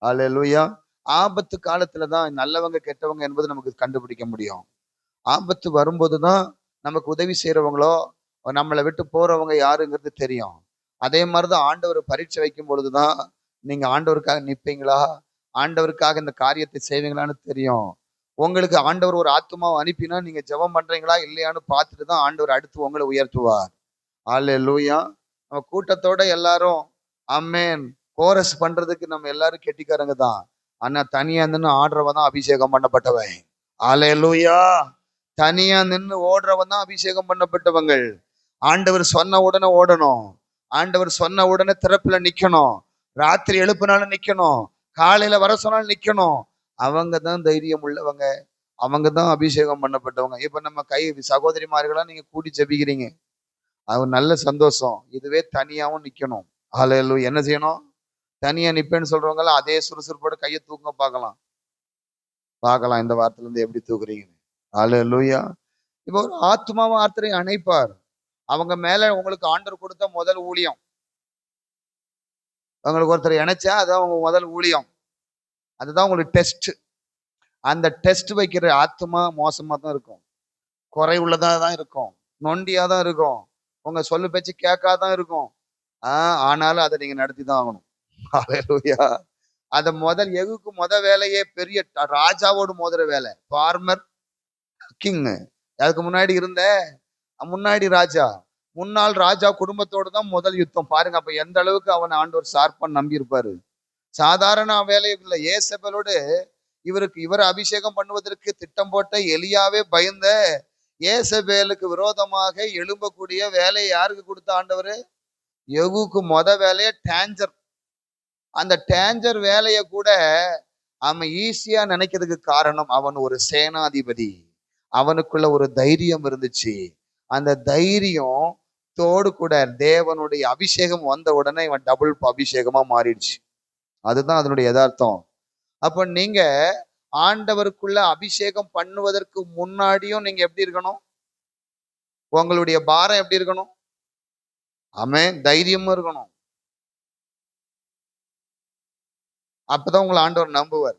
அல்லேலூயா. ஆபத்து காலத்துலதான் நல்லவங்க கெட்டவங்க என்பது நமக்கு கண்டுபிடிக்க முடியும். ஆபத்து வரும்போதுதான் நமக்கு உதவி செய்யறவங்களோ நம்மளை விட்டு போறவங்க யாருங்கிறது தெரியும். அதே மாதிரிதான் ஆண்டவர் பரீட்சை வைக்கும் பொழுதுதான் நீங்க ஆண்டவருக்காக நிற்பீங்களா, ஆண்டவருக்காக இந்த காரியத்தை செய்வீங்களான்னு தெரியும். உங்களுக்கு ஆண்டவர் ஒரு ஆத்துமாவை அனுப்பினா நீங்க ஜெபம் பண்றீங்களா இல்லையான்னு பார்த்துட்டு தான் ஆண்டவர் அடுத்து உங்களை உயர்த்துவார். அல்லேலூயா. நம்ம கூட்டத்தோட எல்லாரும் ஆமென் கோரஸ் பண்றதுக்கு நம்ம எல்லாரும் கெட்டிக்காரங்க தான். ஆனா தனியா நின்று ஆடுறவன் தான் அபிஷேகம் பண்ணப்பட்டவன். அல்லேலூயா. தனியா நின்று ஓடுறவன் தான் அபிஷேகம் பண்ணப்பட்டவங்கள். ஆண்டவர் சொன்ன உடனே ஓடணும். ஆண்டவர் சொன்ன உடனே திறப்புல நிக்கணும். ராத்திரி எழுப்புனாலும் நிக்கணும். காலையில வர சொன்னாலும் நிக்கணும். அவங்க தான் தைரியம் உள்ளவங்க. அவங்க தான் அபிஷேகம் பண்ணப்பட்டவங்க. இப்ப நம்ம சகோதரிமார்களா நீங்க கூடி ஜெபிக்கிறீங்க, அது நல்ல சந்தோஷம். இதுவே தனியாவும் நிக்கணும். ஹல்லேலூயா. என்ன செய்யணும்? தனியா நிப்பேன்னு சொல்றவங்க எல்லாம் அதே சுறுசுறுப்போட கையை தூக்க பார்க்கலாம். பார்க்கலாம் இந்த வாரத்துல இருந்து எப்படி தூக்குறீங்கன்னு. ஹல்லேலூயா. இப்போ ஒரு ஆத்மாவும் ஆர்த்தரை அணைப்பார். அவங்க மேல உங்களுக்கு ஆண்டவர் கொடுத்த முதல் ஊழியம். உங்களுக்கு ஒருத்தர் இணைச்சா அதான் உங்க முதல் ஊழியம். அதுதான் உங்களுக்கு டெஸ்ட். அந்த டெஸ்ட் வைக்கிற ஆத்மா மோசமா தான் இருக்கும். குறை உள்ளதா தான் இருக்கும். நொண்டியா தான் இருக்கும். உங்க சொல்லு பேச்சு கேட்காதான் இருக்கும். ஆனாலும் அதை நீங்க நடத்தி தான் ஆகணும். ஹல்லேலூயா. அத எகுக்கு வேலையே பெரிய ராஜாவோடு மோதுற வேலை. Former king. அதுக்கு முன்னாடி ராஜா, முன்னாள் ராஜா குடும்பத்தோடு தான் முதல் யுத்தம். பாருங்க அப்ப எந்த அளவுக்கு அவன் ஆண்டவர் ஷார்ப்பா நம்பி இருப்பாரு. சாதாரண வேலையும் இல்லை. ஏசபேலோடு இவர் அபிஷேகம் பண்ணுவதற்கு திட்டம் போட்ட எலியாவே பயந்த ஏசபேலுக்கு விரோதமாக எழும்பக்கூடிய வேலையை யாருக்கு கொடுத்த ஆண்டவர்? யெகூக்கு வேலையை டேஞ்சர். அந்த டேஞ்சர் வேலையை கூட அவன் ஈஸியா நினைக்கிறதுக்கு காரணம் அவன் ஒரு சேனாதிபதி. அவனுக்குள்ள ஒரு தைரியம் இருந்துச்சு. அந்த தைரியம் தோடு கூட தேவனுடைய அபிஷேகம் வந்த உடனே இவன் டபுள் அபிஷேகமா மாறிடுச்சு. அதுதான் அதனுடைய யதார்த்தம். அப்ப நீங்க ஆண்டவருக்குள்ள அபிஷேகம் பண்ணுவதற்கு முன்னாடியும் நீங்க எப்படி இருக்கணும்? உங்களுடைய பாரம் எப்படி இருக்கணும்? ஆமென். தைரியமும் இருக்கணும். அப்பதான் உங்களை ஆண்டவர் நம்புவார்.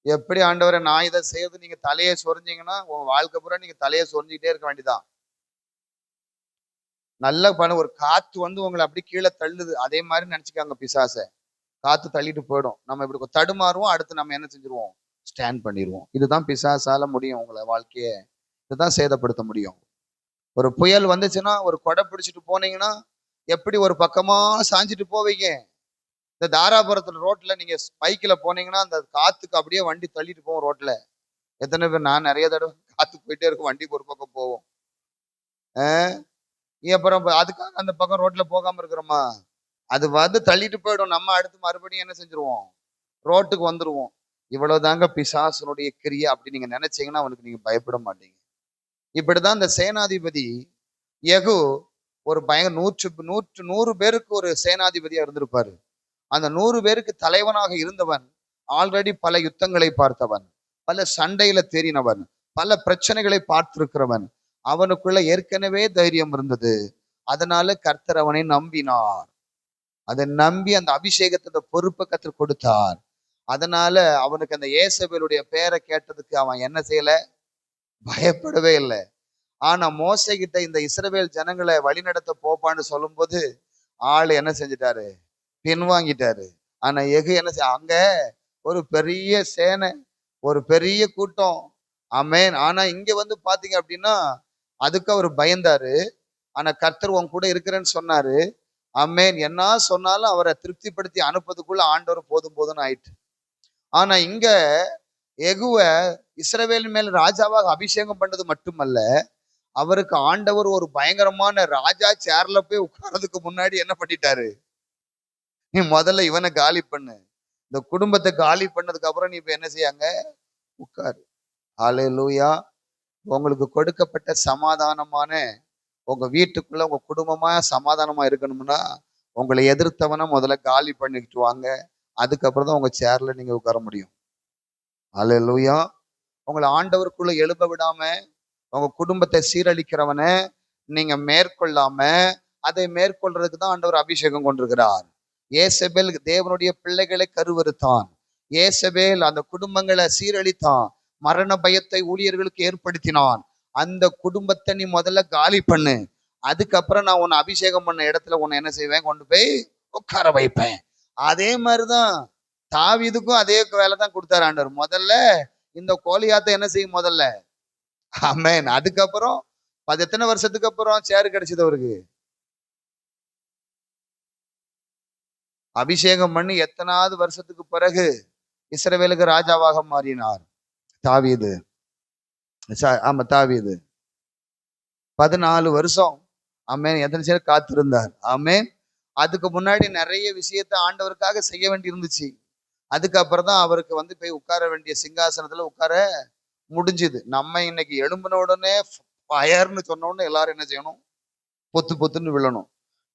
எப்படி ஆண்டவரை நான் இதை செய்யறது நீங்க தலையை சொரிஞ்சீங்கன்னா உங்க வாழ்க்கை பூரா நீங்க தலையை சொரிஞ்சுக்கிட்டே இருக்க வேண்டியதான். நல்ல ஒரு காத்து உங்களை அப்படி கீழே தள்ளுது. அதே மாதிரி நினைச்சுக்காங்க பிசாசை. காத்து தள்ளிட்டு போயிடும். நம்ம இப்படி தடுமாறுவோம். அடுத்து நம்ம என்ன செஞ்சிருவோம்? ஸ்டாண்ட் பண்ணிடுவோம். இதுதான் பிசாசால முடியும். உங்களை வாழ்க்கையை இதுதான் சேதப்படுத்த முடியும். ஒரு புயல் வந்துச்சுன்னா ஒரு கொடை பிடிச்சிட்டு போனீங்கன்னா எப்படி ஒரு பக்கமா சாஞ்சிட்டு போவீங்க. இந்த தாராபுரத்துல ரோட்ல நீங்க பைக்கில் போனீங்கன்னா அந்த காத்துக்கு அப்படியே வண்டி தள்ளிட்டு போவோம் ரோட்ல. எத்தனை பேர்? நான் நிறைய தடவை காத்து போயிட்டே இருக்கும், வண்டி ஒரு பக்கம் போவோம். அப்புறம் அதுக்காக அந்த பக்கம் ரோட்ல போகாம இருக்கிறோமா? அது தள்ளிட்டு போயிடும். நம்ம அடுத்து மறுபடியும் என்ன செஞ்சிருவோம்? ரோட்டுக்கு வந்துருவோம். இவ்வளவுதாங்க பிசாசனுடைய கிரியை. அப்படி நீங்க நினைச்சீங்கன்னா அவனுக்கு நீங்க பயப்பட மாட்டீங்க. இப்படிதான் இந்த சேனாதிபதி யெகூ ஒரு நூறு பேருக்கு ஒரு சேனாதிபதியா இருந்திருப்பாரு. அந்த 100 பேருக்கு தலைவனாக இருந்தவன் ஆல்ரெடி பல யுத்தங்களை பார்த்தவன், பல சண்டையில தேறினவன், பல பிரச்சனைகளை பார்த்திருக்கிறவன். அவனுக்குள்ள ஏற்கனவே தைரியம் இருந்தது. அதனால கர்த்தர் அவனை நம்பினார். அதை நம்பி அந்த அபிஷேகத்தை, அந்த பொறுப்பை கர்த்தர் கொடுத்தார். அதனால அவனுக்கு அந்த ஏசபேலுடைய பேரை கேட்டதுக்கு அவன் என்ன செய்யல? பயப்படவே இல்லை. ஆனா மோசே கிட்ட இந்த இஸ்ரவேல் ஜனங்களை வழிநடத்த போப்பான்னு சொல்லும்போது ஆள் என்ன செஞ்சிட்டாரு? பின்வாங்கிட்டாரு. ஆனா யெகூ என்ன அங்க ஒரு பெரிய சேனை, ஒரு பெரிய கூட்டம். ஆமென். ஆனா இங்க பாத்தீங்க அப்படின்னா அதுக்கு அவர் பயந்தாரு. ஆனா கர்த்தர் உன் கூட இருக்கிறேன்னு சொன்னாரு. ஆமென். என்ன சொன்னாலும் அவரை திருப்திப்படுத்தி அனுப்புறதுக்குள்ள ஆண்டவர் போதும் போதும்னு ஆயிட்டு. ஆனா இங்க யெகூவ இஸ்ரவேலின் மேல் ராஜாவாக அபிஷேகம் பண்ணது மட்டுமல்ல, அவருக்கு ஆண்டவர் ஒரு பயங்கரமான ராஜா சேர்ல போய் உட்கார்றதுக்கு முன்னாடி என்ன பண்ணிட்டாரு? நீ முதல்ல இவனை காலி பண்ணு. இந்த குடும்பத்தை காலி பண்ணதுக்கு அப்புறம் நீ இப்ப என்ன செய்யாங்க? உட்காரு. ஹல்லேலூயா. உங்களுக்கு கொடுக்கப்பட்ட சமாதானமான உங்க வீட்டுக்குள்ள உங்க குடும்பமா சமாதானமா இருக்கணும்னா உங்களை எதிர்த்தவனை முதல்ல காலி பண்ணிக்கிட்டு வாங்க. அதுக்கப்புறம் தான் உங்க சேர்ல நீங்க உட்கார முடியும். ஹல்லேலூயா. உங்களை ஆண்டவருக்குள்ள எழுப்ப விடாம உங்க குடும்பத்தை சீரழிக்கிறவனை நீங்க மேற்கொள்ளாம அதை மேற்கொள்றதுக்கு தான் ஆண்டவர் அபிஷேகம் கொண்டிருக்கிறார். ஏசபேல் தேவனுடைய பிள்ளைகளை கருவறுத்தான். ஏசபேல் அந்த குடும்பங்களை சீரழித்தான். மரண பயத்தை ஊழியர்களுக்கு ஏற்படுத்தினான். அந்த குடும்பத்தை நீ முதல்ல காலி பண்ணு. அதுக்கப்புறம் நான் உன்னை அபிஷேகம் பண்ண இடத்துல உன்னை என்ன செய்வேன்? கொண்டு போய் உட்கார வைப்பேன். அதே மாதிரிதான் தாவீதுக்கும் அதே வேலை தான் கொடுத்தாரு ஆண்டவர். முதல்ல இந்த கோலியாத்தை என்ன செய்யும்? முதல்ல ஆமென். அதுக்கப்புறம் எத்தனை வருஷத்துக்கு அப்புறம் சேரு கிடைச்சது அவருக்கு? அபிஷேகம் பண்ணி எத்தனாவது வருஷத்துக்கு பிறகு இஸ்ரவேலுக்கு ராஜாவாக மாறினார்? தாவீது. ஆமா தாவீது. 14 வருஷம் ஆமென் எத்தனை பேர் காத்திருந்தார். ஆமென். அதுக்கு முன்னாடி நிறைய விஷயத்த ஆண்டவருக்காக செய்ய வேண்டி இருந்துச்சு. அதுக்கப்புறம் தான் அவருக்கு வந்து போய் உட்கார வேண்டிய சிங்காசனத்துல உட்கார முடிஞ்சுது. நம்ம இன்னைக்கு எழும்பின உடனே ஃபயர்னு சொன்ன உடனே எல்லாரும் என்ன செய்யணும்? பொத்து பொத்துன்னு விழணும்.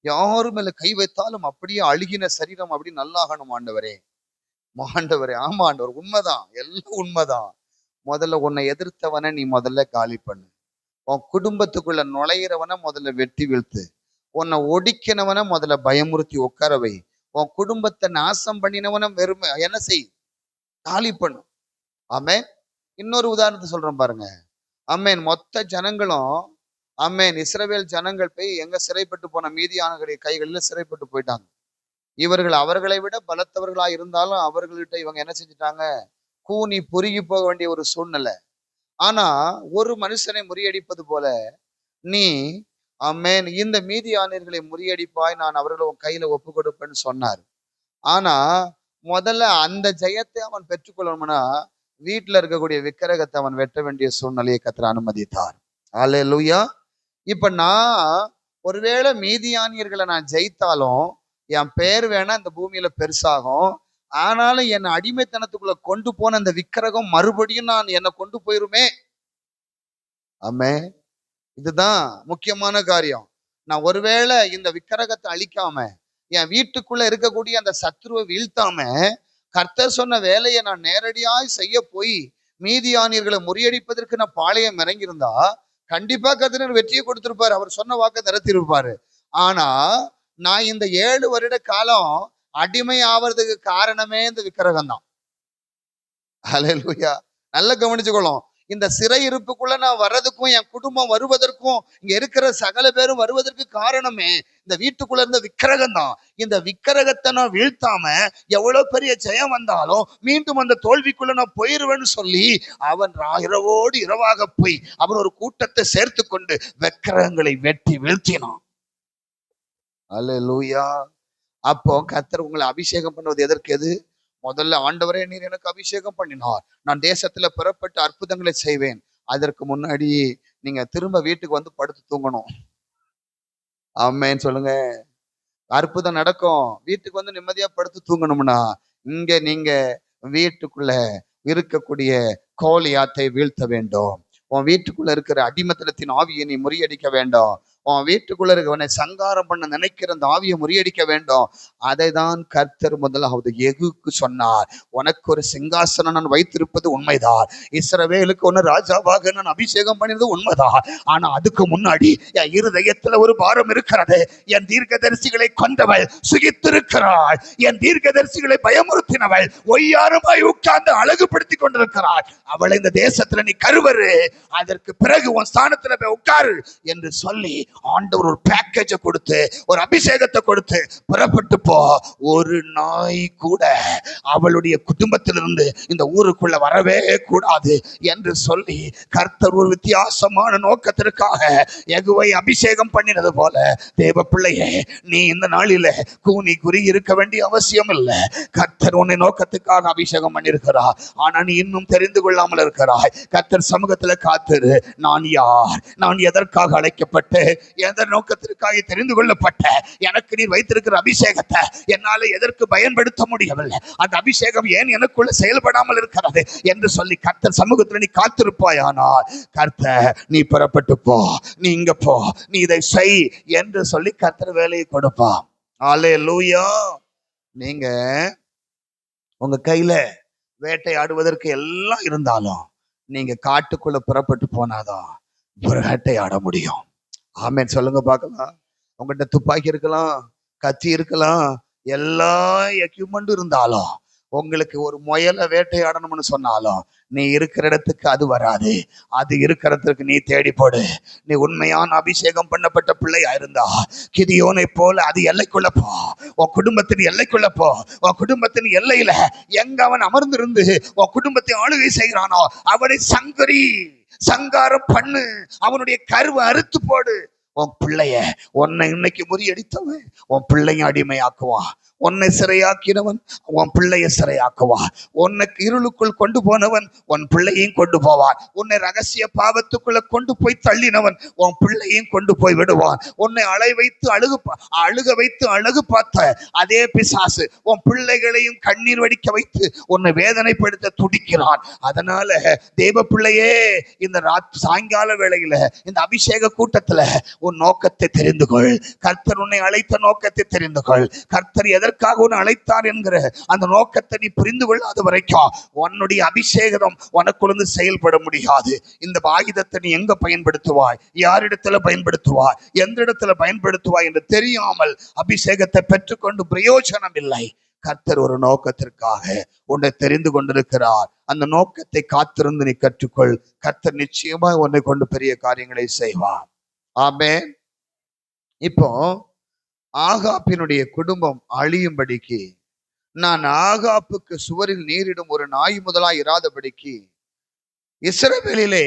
யாரு மேல கை வைத்தாலும் அப்படியே அழுகின சரீரம் அப்படி நல்லாகணும். ஆண்டவரே, ஆண்டவரே, ஆமா ஆண்டவர், உண்மைதான், எல்லாம் உண்மைதான். முதல்ல உன்னை எதிர்த்தவனை நீ முதல்ல காலி பண்ணு. உன் குடும்பத்துக்குள்ள நுழையிறவனை முதல்ல வெட்டி வீழ்த்து. உன்னை ஒடிக்கினவனை முதல்ல பயமுறுத்தி உட்கார வை. உன் குடும்பத்தை நாசம் பண்ணினவனை வெறுமை என்ன செய்? காலி பண்ணு. ஆமென். இன்னொரு உதாரணத்தை சொல்றேன் பாருங்க. ஆமென். மொத்த ஜனங்களும் ஆமென் இஸ்ரவேல் ஜனங்கள் போய் எங்க சிறைப்பட்டு போன மீதியானவர்களுடைய கைகளில் சிறைப்பட்டு போயிட்டாங்க. இவர்கள் அவர்களை விட பலத்தவர்களா இருந்தாலும் அவர்கள்கிட்ட இவங்க என்ன செஞ்சுட்டாங்க? கூனி பொறுகி போக வேண்டிய ஒரு சூழ்நிலை. ஆனா ஒரு மனுஷனை முறியடிப்பது போல நீ ஆமென் இந்த மீதியானியர்களை முறியடிப்பாய், நான் அவர்களை உன் கையில ஒப்பு கொடுப்பேன்னு சொன்னார். ஆனா முதல்ல அந்த ஜெயத்தை அவன் பெற்றுக்கொள்ளணும்னா வீட்டுல இருக்கக்கூடிய விக்கிரகத்தை அவன் வெட்ட வேண்டிய சூழ்நிலையை கர்த்தர் அனுமதித்தார். அல்லேலூயா. இப்ப நான் ஒருவேளை மீதியானியர்களை நான் ஜெயித்தாலும் என் பேர் வேணா இந்த பூமியில பெருசாகும். ஆனாலும் என்னை அடிமைத்தனத்துக்குள்ள கொண்டு போன அந்த விக்கிரகம் மறுபடியும் நான் என்னை கொண்டு போயிருமே. ஆமே. இதுதான் முக்கியமான காரியம். நான் ஒருவேளை இந்த விக்கிரகத்தை அழிக்காம என் வீட்டுக்குள்ள இருக்கக்கூடிய அந்த சத்துருவை வீழ்த்தாம கர்த்தர் சொன்ன வேலையை நான் நேரடியாய் செய்ய போய் மீதியானியர்களை முறியடிப்பதற்கு நான் பாளையம் இறங்கியிருந்தா கண்டிப்பா கர்த்தர் வெற்றியை கொடுத்திருப்பாரு. அவர் சொன்ன வாக்கை நிறுத்தியிருப்பாரு. ஆனா நான் இந்த 7 வருட காலம் அடிமை ஆவறதுக்கு காரணமே இந்த விக்கிரகம் தான். ஹல்லேலூயா. நல்லா கவனிச்சுக்கொள்ளும். இந்த சிறை இருப்புக்குள்ள நான் வர்றதுக்கும் என் குடும்பம் வருவதற்கும் இங்க இருக்கிற சகல பேரும் வருவதற்கு காரணமே இந்த வீட்டுக்குள்ள இருந்த விக்கிரகம் தான். இந்த விக்கிரகத்தை நான் வீழ்த்தாம எவ்வளவு பெரிய ஜெயம் வந்தாலும் மீண்டும் அந்த தோல்விக்குள்ள நான் போயிருவேன்னு சொல்லி அவன் இரவோடு இரவாக போய் அவன் ஒரு கூட்டத்தை சேர்த்து கொண்டு விக்கிரகங்களை வெட்டி வீழ்த்தினான். அல்லேலூயா. அப்போ கர்த்தர் உங்களை அபிஷேகம் பண்ணுவது எதற்கு? எது? முதல்ல ஆண்டவரே நீர் எனக்கு அபிஷேகம் பண்ணினார், நான் தேசத்துல புறப்பட்டு அற்புதங்களை செய்வேன். அதற்கு முன்னாடி நீங்க திரும்ப வீட்டுக்கு வந்து படுத்து தூங்கணும். ஆமென் சொல்லுங்க. அற்புதம் நடக்கும். வீட்டுக்கு வந்து நிம்மதியா படுத்து தூங்கணும்னா இங்க நீங்க வீட்டுக்குள்ள இருக்கக்கூடிய கோலியாத்தை வீழ்த்த வேண்டும். உன் வீட்டுக்குள்ள இருக்கிற அடிமத்தனத்தின் ஆவியை நீ முறியடிக்க வேண்டும். உன் வீட்டுக்குள்ள இருக்கவனை சங்காரம் பண்ண நினைக்கிற அந்த ஆவியை முறியடிக்க வேண்டும். அதை தான் கர்த்தர் முதலாவது எகுக்கு சொன்னார். உனக்கு ஒரு சிங்காசனம் நான் வைத்திருப்பது உண்மைதான், இஸ்ரவேலுக்கு ஒன்னு ராஜாவாக நான் அபிஷேகம் பண்ணினது உண்மைதான். ஆனா அதுக்கு முன்னாடி என் இருதயத்துல ஒரு பாரம் இருக்கிறது. என் தீர்க்கதரிசிகளை கொண்டவள் சுகித்திருக்கிறாள். என் தீர்க்கதரிசிகளை பயமுறுத்தினவள் ஒய்யாரமாய் உட்கார்ந்து அழகுபடுத்தி கொண்டிருக்கிறாள். அவளை இந்த தேசத்துல நீ கருவரு, அதற்கு பிறகு உன் ஸ்தானத்துல போய் உட்காரு என்று சொல்லி ஆண்டவர் ஒரு பேக்கேஜ கொடுத்து ஒரு அபிஷேகத்தை கொடுத்து புறப்பட்டு போ. ஒரு நாய் கூட அவளுடைய குடும்பத்திலிருந்து இந்த ஊருக்குள்ள வரவே கூடாது என்று சொல்லி கர்த்தர் ஒரு வித்தியாசமான நோக்கத்திற்காக யெகோவை அபிஷேகம் பண்ணினது போல தேவ பிள்ளையே, நீ இந்த நாளில கூனி குறி இருக்க வேண்டிய அவசியம் இல்லை. கர்த்தர் உன்னை நோக்கத்துக்காக அபிஷேகம் பண்ணியிருக்கிறார். ஆனா நீ இன்னும் தெரிந்து கொள்ளாமல் இருக்கிறாய். கர்த்தர் சமூகத்துல காத்திரு. நான் யார், நான் எதற்காக அழைக்கப்பட்டு எந்த நோக்கத்திற்காக தெரிந்து கொள்ளப்பட்ட, எனக்கு நீ வைத்திருக்கிற அபிஷேகத்தை என்னால எதற்கு பயன்படுத்த முடியவில்லை, அந்த அபிஷேகம் ஏன் எனக்குள்ள செயல்படாமல் இருக்கிறது என்று சொல்லி கர்த்தர் சமூகத்தில் நீ காத்திருப்பாயானால் கர்த்தர் நீ புறப்பட்டு போ, நீ இங்க போ, நீ இதை செய் என்று சொல்லி கர்த்தர் வேலையை கொடுப்பா. அல்லேலூயா. நீங்க உங்க கையில வேட்டையாடுவதற்கு எல்லாம் இருந்தாலும் நீங்க காட்டுக்குள்ள புறப்பட்டு போனாதான் வேட்டையாட முடியும். ஆமென் சொல்லுங்க பார்க்கலாம். உங்கள்கிட்ட துப்பாக்கி இருக்கலாம், கத்தி இருக்கலாம், எல்லா எக்யூப்மெண்ட்டும் இருந்தாலும் உங்களுக்கு ஒரு முயலை வேட்டையாடணும்னு சொன்னாலும் நீ இருக்கிற இடத்துக்கு அது வராது. அது இருக்கிறதுக்கு நீ தேடி போடு. நீ உண்மையான அபிஷேகம் பண்ணப்பட்ட பிள்ளையா இருந்தா கிதியோனை போல அது எல்லைக்குள்ள போ. உன் குடும்பத்தின் எல்லைக்குள்ள போ. உன் குடும்பத்தின் எல்லையில எங்க அவன் அமர்ந்திருந்து உன் குடும்பத்தை ஆளுகை செய்கிறானோ அவனை சங்காரம் பண்ணு, அவனுடைய கருவை அறுத்து போடு. உன் பிள்ளைய உன்னை இன்னைக்கு முறியடித்தவன் உன் பிள்ளையும் அடிமையாக்குவான். உன்னை சிறையாக்கினவன் உன் பிள்ளைய சிறையாக்குவான். உன்னை இருளுக்குள் கொண்டு போனவன் உன் பிள்ளையையும் கொண்டு போவான். உன்னை ரகசிய பாவத்துக்குள்ள கொண்டு போய் தள்ளினவன் உன் பிள்ளையும் கொண்டு போய் விடுவான். உன்னை அழுக வைத்து அழகு பார்த்த அதே பிசாசு உன் பிள்ளைகளையும் கண்ணீர் வடிக்க வைத்து உன்னை வேதனைப்படுத்த துடிக்கிறான். அதனால தேவ பிள்ளையே, இந்த சாயங்கால வேளையில இந்த அபிஷேக கூட்டத்துல உன் நோக்கத்தை தெரிந்து கொள். கர்த்தர் உன்னை அழைத்த நோக்கத்தை தெரிந்து கொள். கர்த்தர் எதற்காக உன்னை அழைத்தார் என்கிற அந்த நோக்கத்தை நீ புரிந்து கொள்ளாத வரைக்கும் உன்னுடைய அபிஷேகம் உனக்குள்ள செயல்பட முடியாது. இந்த ஆயுதத்தை நீ எங்க பயன்படுத்துவாய், யாரிடத்துல பயன்படுத்துவாய், எந்த இடத்துல பயன்படுத்துவாய் என்று தெரியாமல் அபிஷேகத்தை பெற்றுக்கொண்டு பிரயோஜனம் இல்லை. கர்த்தர் ஒரு நோக்கத்திற்காக உன்னை தெரிந்து கொண்டிருக்கிறார். அந்த நோக்கத்தை காத்திருந்து நீ கற்றுக்கொள். கர்த்தர் நிச்சயமா உன்னை கொண்டு பெரிய காரியங்களை செய்வார். ஆமென். இப்போ ஆகாப்பினுடைய குடும்பம் அழியும்படிக்கு, நான் ஆகாப்புக்கு சுவரில் நீரிடும் ஒரு நாய் முதலாய் இராதபடிக்கு இஸ்ரவேலிலே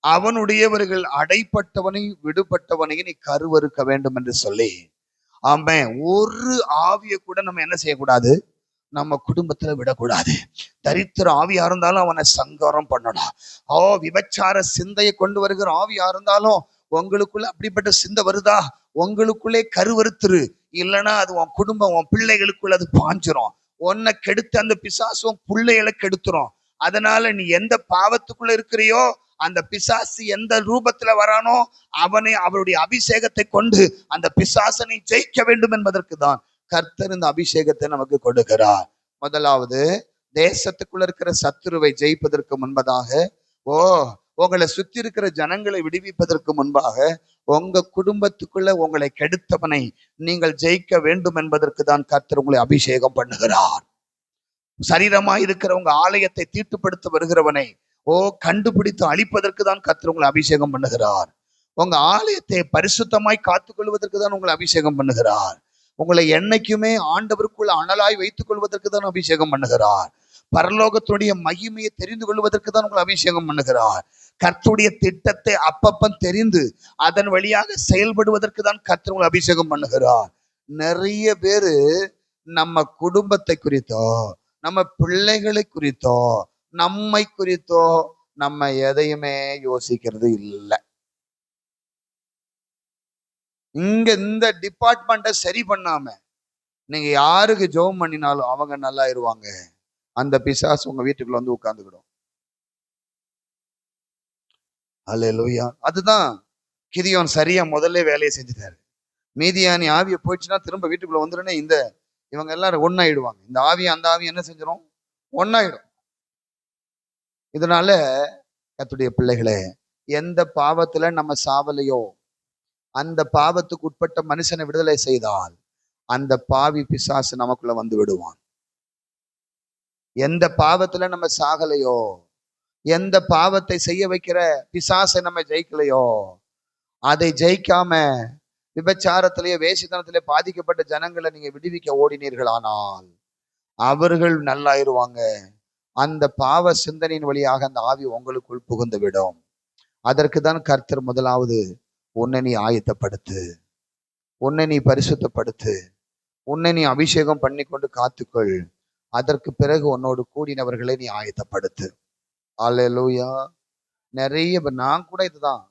அவனுடையவர்கள் அடைப்பட்டவனை விடுபட்டவனை நீ கருவறுக்க வேண்டும் என்று சொல்லி, ஆமென், ஒரு ஆவியை கூட நம்ம என்ன செய்யக்கூடாது, நம்ம குடும்பத்துல விடக்கூடாது. தரித்திர ஆவியா இருந்தாலும் அவனை சங்காரம் பண்ணணும். விபச்சார சிந்தையை கொண்டு வருகிற ஆவியா இருந்தாலும் உங்களுக்குள்ள அப்படிப்பட்ட சிந்தை வருதா, உங்களுக்குள்ளே கருவறுத்துரு. இல்லைன்னா அது உன் குடும்பம் உன் பிள்ளைகளுக்குள்ள அது பாஞ்சிரும். உன்னை கெடுத்து அந்த பிசாசும் பிள்ளைகளை கெடுத்துரும். அதனால நீ எந்த பாவத்துக்குள்ள இருக்கிறியோ அந்த பிசாசு எந்த ரூபத்துல வரானோ அவருடைய அபிஷேகத்தை கொண்டு அந்த பிசாசனை ஜெயிக்க வேண்டும் என்பதற்கு தான் கர்த்தர் இந்த அபிஷேகத்தை நமக்கு கொடுக்கிறார். முதலாவது, தேசத்துக்குள்ள இருக்கிற சத்துருவை ஜெயிப்பதற்கு முன்பதாக, உங்களை சுத்தி இருக்கிற ஜனங்களை விடுவிப்பதற்கு முன்பாக உங்க குடும்பத்துக்குள்ள உங்களை கெடுத்தவனை நீங்கள் ஜெயிக்க வேண்டும் என்பதற்கு தான் கர்த்தர் உங்களை அபிஷேகம் பண்ணுகிறார். சரீரமாய் இருக்கிற உங்க ஆலயத்தை தீட்டுப்படுத்த வருகிறவனை கண்டுபிடித்து அழிப்பதற்கு தான் கர்த்தர் உங்களை அபிஷேகம் பண்ணுகிறார். உங்க ஆலயத்தை பரிசுத்தமாய் காத்துக் கொள்வதற்கு தான் உங்களை அபிஷேகம் பண்ணுகிறார். உங்களை என்னைக்குமே ஆண்டவருக்குள்ள அனலாய் வைத்துக் கொள்வதற்கு தான் அபிஷேகம் பண்ணுகிறார். பரலோகத்துடைய மகிமையை தெரிந்து கொள்வதற்கு தான் உங்களை அபிஷேகம் பண்ணுகிறார். கர்த்தருடைய திட்டத்தை அப்பப்ப தெரிந்து அதன் வழியாக செயல்படுவதற்கு தான் கர்த்தர் உங்களை அபிஷேகம் பண்ணுகிறார். நிறைய பேரு நம்ம குடும்பத்தை குறித்தோ, நம்ம பிள்ளைகளை குறித்தோ, நம்மை குறித்தோ நம்ம எதையுமே யோசிக்கிறது இல்லை. இங்க இந்த டிபார்ட்மெண்ட்டை சரி பண்ணாம நீங்க யாருக்கு ஜெபம் பண்ணினாலும் அவங்க நல்லா இருவாங்க, அந்த பிசாசு உங்க வீட்டுக்குள்ள வந்து உட்கார்ந்துக்கிடும். அல்லேலூயா. அதுதான் கிதியோன் சரியா முதல்ல வேலையை செஞ்சுட்டாரு. மீதியானி ஆவிய போயிடுச்சுன்னா திரும்ப வீட்டுக்குள்ள வந்துருன்னு இவங்க எல்லாரும் ஒன்னாயிடுவாங்க. இந்த ஆவி அந்த ஆவி என்ன செஞ்சிடும், ஒன்னாயிடும். இதனால கர்த்தருடைய பிள்ளைகளே, எந்த பாவத்துல நம்ம சாவலையோ அந்த பாவத்துக்கு உட்பட்ட மனுஷனை விடுதலை செய்தால் அந்த பாவி பிசாசு நமக்குள்ள வந்து விடுவான். எந்த பாவத்துல நம்ம சாகலையோ, எந்த பாவத்தை செய்ய வைக்கிற பிசாசை நம்ம ஜெயிக்கலையோ, அதை ஜெயிக்காம விபச்சாரத்திலேயே வேசித்தனத்திலே பாதிக்கப்பட்ட ஜனங்களை நீங்க விடுவிக்க ஓடினீர்களானால் அவர்கள் நல்லாயிருவாங்க. அந்த பாவ சிந்தனையின் வழியாக அந்த ஆவி உங்களுக்குள் புகுந்து விடும். அதற்கு தான் கர்த்தர் முதலாவது உன்னை நீ ஆயத்தப்படுத்து, உன்னை நீ பரிசுத்தப்படுத்து, உன்னை நீ அபிஷேகம் பண்ணி கொண்டு காத்துக்கொள். அதற்கு பிறகு உன்னோடு கூடினவர்களை நீ ஆயத்தப்படுத்து. அல்லேலூயா. நிறைய நான் கூட இதுதான்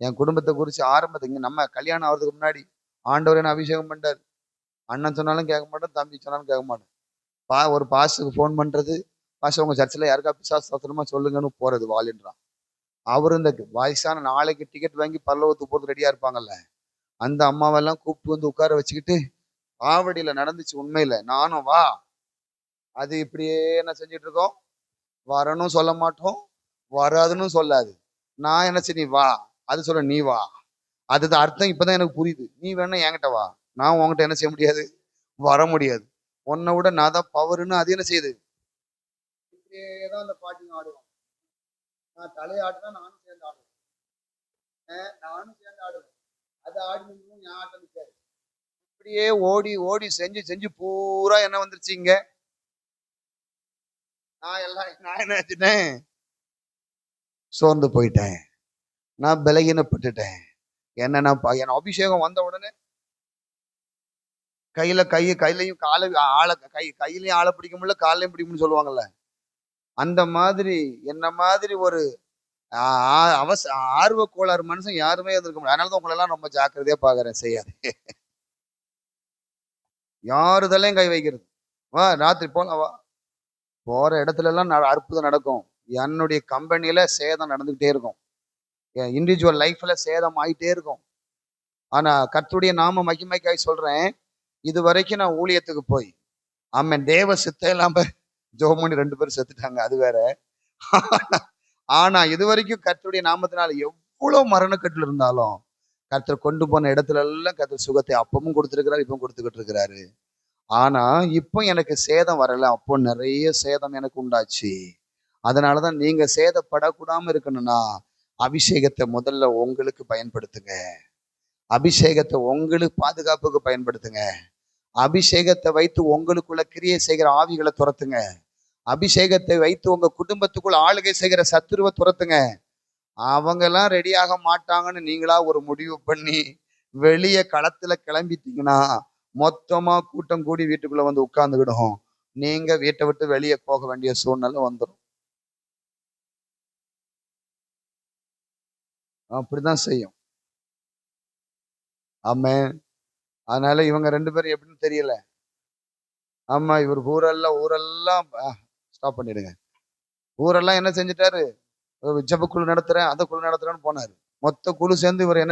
என் குடும்பத்தை குறித்து ஆரம்பத்துக்கு நம்ம கல்யாணம் ஆகிறதுக்கு முன்னாடி ஆண்டவர் என்ன அபிஷேகம் பண்ணார். அண்ணன் சொன்னாலும் கேட்க மாட்டேன், தம்பி சொன்னாலும் கேட்க மாட்டேன். ஒரு பாஸ்டருக்கு ஃபோன் பண்றது, பாஸ்டர் உங்க சர்ச்சில் யாருக்கா பிசாசு சத்தனமா சொல்லுங்கன்னு போறது வாலின்றான். அவரு இந்த வயசான நாளைக்கு டிக்கெட் வாங்கி பரலோகத்துக்கு போறது ரெடியா இருப்பாங்கல்ல, அந்த அம்மாவெல்லாம் கூப்பிட்டு வந்து உட்கார வச்சுக்கிட்டு ஆவடியில நடந்துச்சு. உண்மையில நானும் வா, அது இப்படியே என்ன செஞ்சுட்டு இருக்கோம், வரணும் சொல்ல மாட்டோம், வராதுன்னு சொல்லாது. நான் என்ன செய்ய, நீ வா, அது சொல்ல நீ வா, அதுதான் அர்த்தம். இப்பதான் எனக்கு புரியுது. நீ வேணா என்கிட்ட வா, நான் உன்கிட்ட என்ன செய்ய முடியாது, வர முடியாது. உன்னை விட நான் தான் பவருன்னு அது என்ன செய்யுது, இப்படியேதான் அந்த பாட்டுங்க ஆடுவோம். நான் தலையாட்டினா நானும் சேர்ந்து ஆடுவேன், நானும் சேர்ந்து ஆடுவேன். அது ஆடினு என் ஆட்டம் நிற்காது. இப்படியே ஓடி ஓடி செஞ்சு செஞ்சு பூரா என்ன வந்துருச்சு இங்க. நான் என்ன வச்சுட்டேன், சோர்ந்து போயிட்டேன், நான் பலகீனப்பட்டுட்டேன். என்ன அபிஷேகம் வந்த உடனே கையிலையும் கையிலையும் ஆளை பிடிக்க முடியல, காலையும் பிடிக்க முடியல சொல்லுவாங்கல்ல. அந்த மாதிரி என்ன மாதிரி ஒரு ஆ ஆ அவச ஆர்வ கோளாறு மனுஷன் யாருமே இருந்திருக்க முடியாது. அதனால தான் உங்களெல்லாம் ரொம்ப ஜாக்கிரதையா பார்க்குறேன். செய்யாதீங்க. யாரு தலையும் கை வைக்கிறது. வா ராத்திரி போலாம் வா. போற இடத்துலலாம் அற்புதம் நடக்கும். என்னுடைய கம்பெனியில சேதம் நடந்துகிட்டே இருக்கும். என் இண்டிவிஜுவல் லைஃப்ல சேதம் ஆயிட்டே இருக்கும். ஆனா கர்த்தருடைய நாம மகிமைக்காய் சொல்றேன். இதுவரைக்கும் நான் ஊழியத்துக்கு போய், ஆமென். தேவ சித்தம் இல்லாம ஜெபம் பண்ணி 2 பேரும் செத்துட்டாங்க. அது வேற. ஆனா இதுவரைக்கும் கர்த்தருடைய நாமத்தினால எவ்வளவு மரணக்கட்டுல இருந்தாலும், கர்த்தர் கொண்டு போன இடத்துல எல்லாம் கர்த்தர் சுகத்தை அப்பமும் கொடுத்திருக்கிறாரு, இப்பவும் கொடுத்துக்கிட்டு இருக்கிறாரு. ஆனா இப்போ எனக்கு சேதம் வரல. அப்போ நிறைய சேதம் எனக்கு உண்டாச்சு. அதனாலதான் நீங்க சேதப்படக்கூடாம இருக்கணும்னா, அபிஷேகத்தை முதல்ல உங்களுக்கு பயன்படுத்துங்க. அபிஷேகத்தை உங்களுக்கு பாதுகாப்புக்கு பயன்படுத்துங்க. அபிஷேகத்தை வைத்து உங்களுக்குள்ள கிரியை செய்கிற ஆவிகளை துரத்துங்க. அபிஷேகத்தை வைத்து உங்க குடும்பத்துக்குள் ஆளுகை செய்கிற சத்துருவை துரத்துங்க. அவங்க எல்லாம் ரெடியாக மாட்டாங்கன்னு நீங்களா ஒரு முடிவு பண்ணி வெளியே களத்துல கிளம்பிட்டீங்கன்னா, மொத்தமா கூட்டம் கூடி வீட்டுக்குள்ள வந்து உட்கார்ந்துக்கிடும். நீங்க வீட்டை விட்டு வெளியே போக வேண்டிய சூழ்நிலை வந்துடும். அப்படிதான் செய்யும். ஆமென். அதனால இவங்க 2 பேரும் எப்படின்னு தெரியல. ஆமா, இவர் ஊரெல்லாம் ஊரெல்லாம் ஸ்டாப் பண்ணிடுங்க. ஊரெல்லாம் என்ன செஞ்சுட்டாரு? ஜெபக்குழு நடத்துறேன், அந்த குழு நடத்துறேன்னு போனாரு. மொத்த குழு சேர்ந்து இவர் என்ன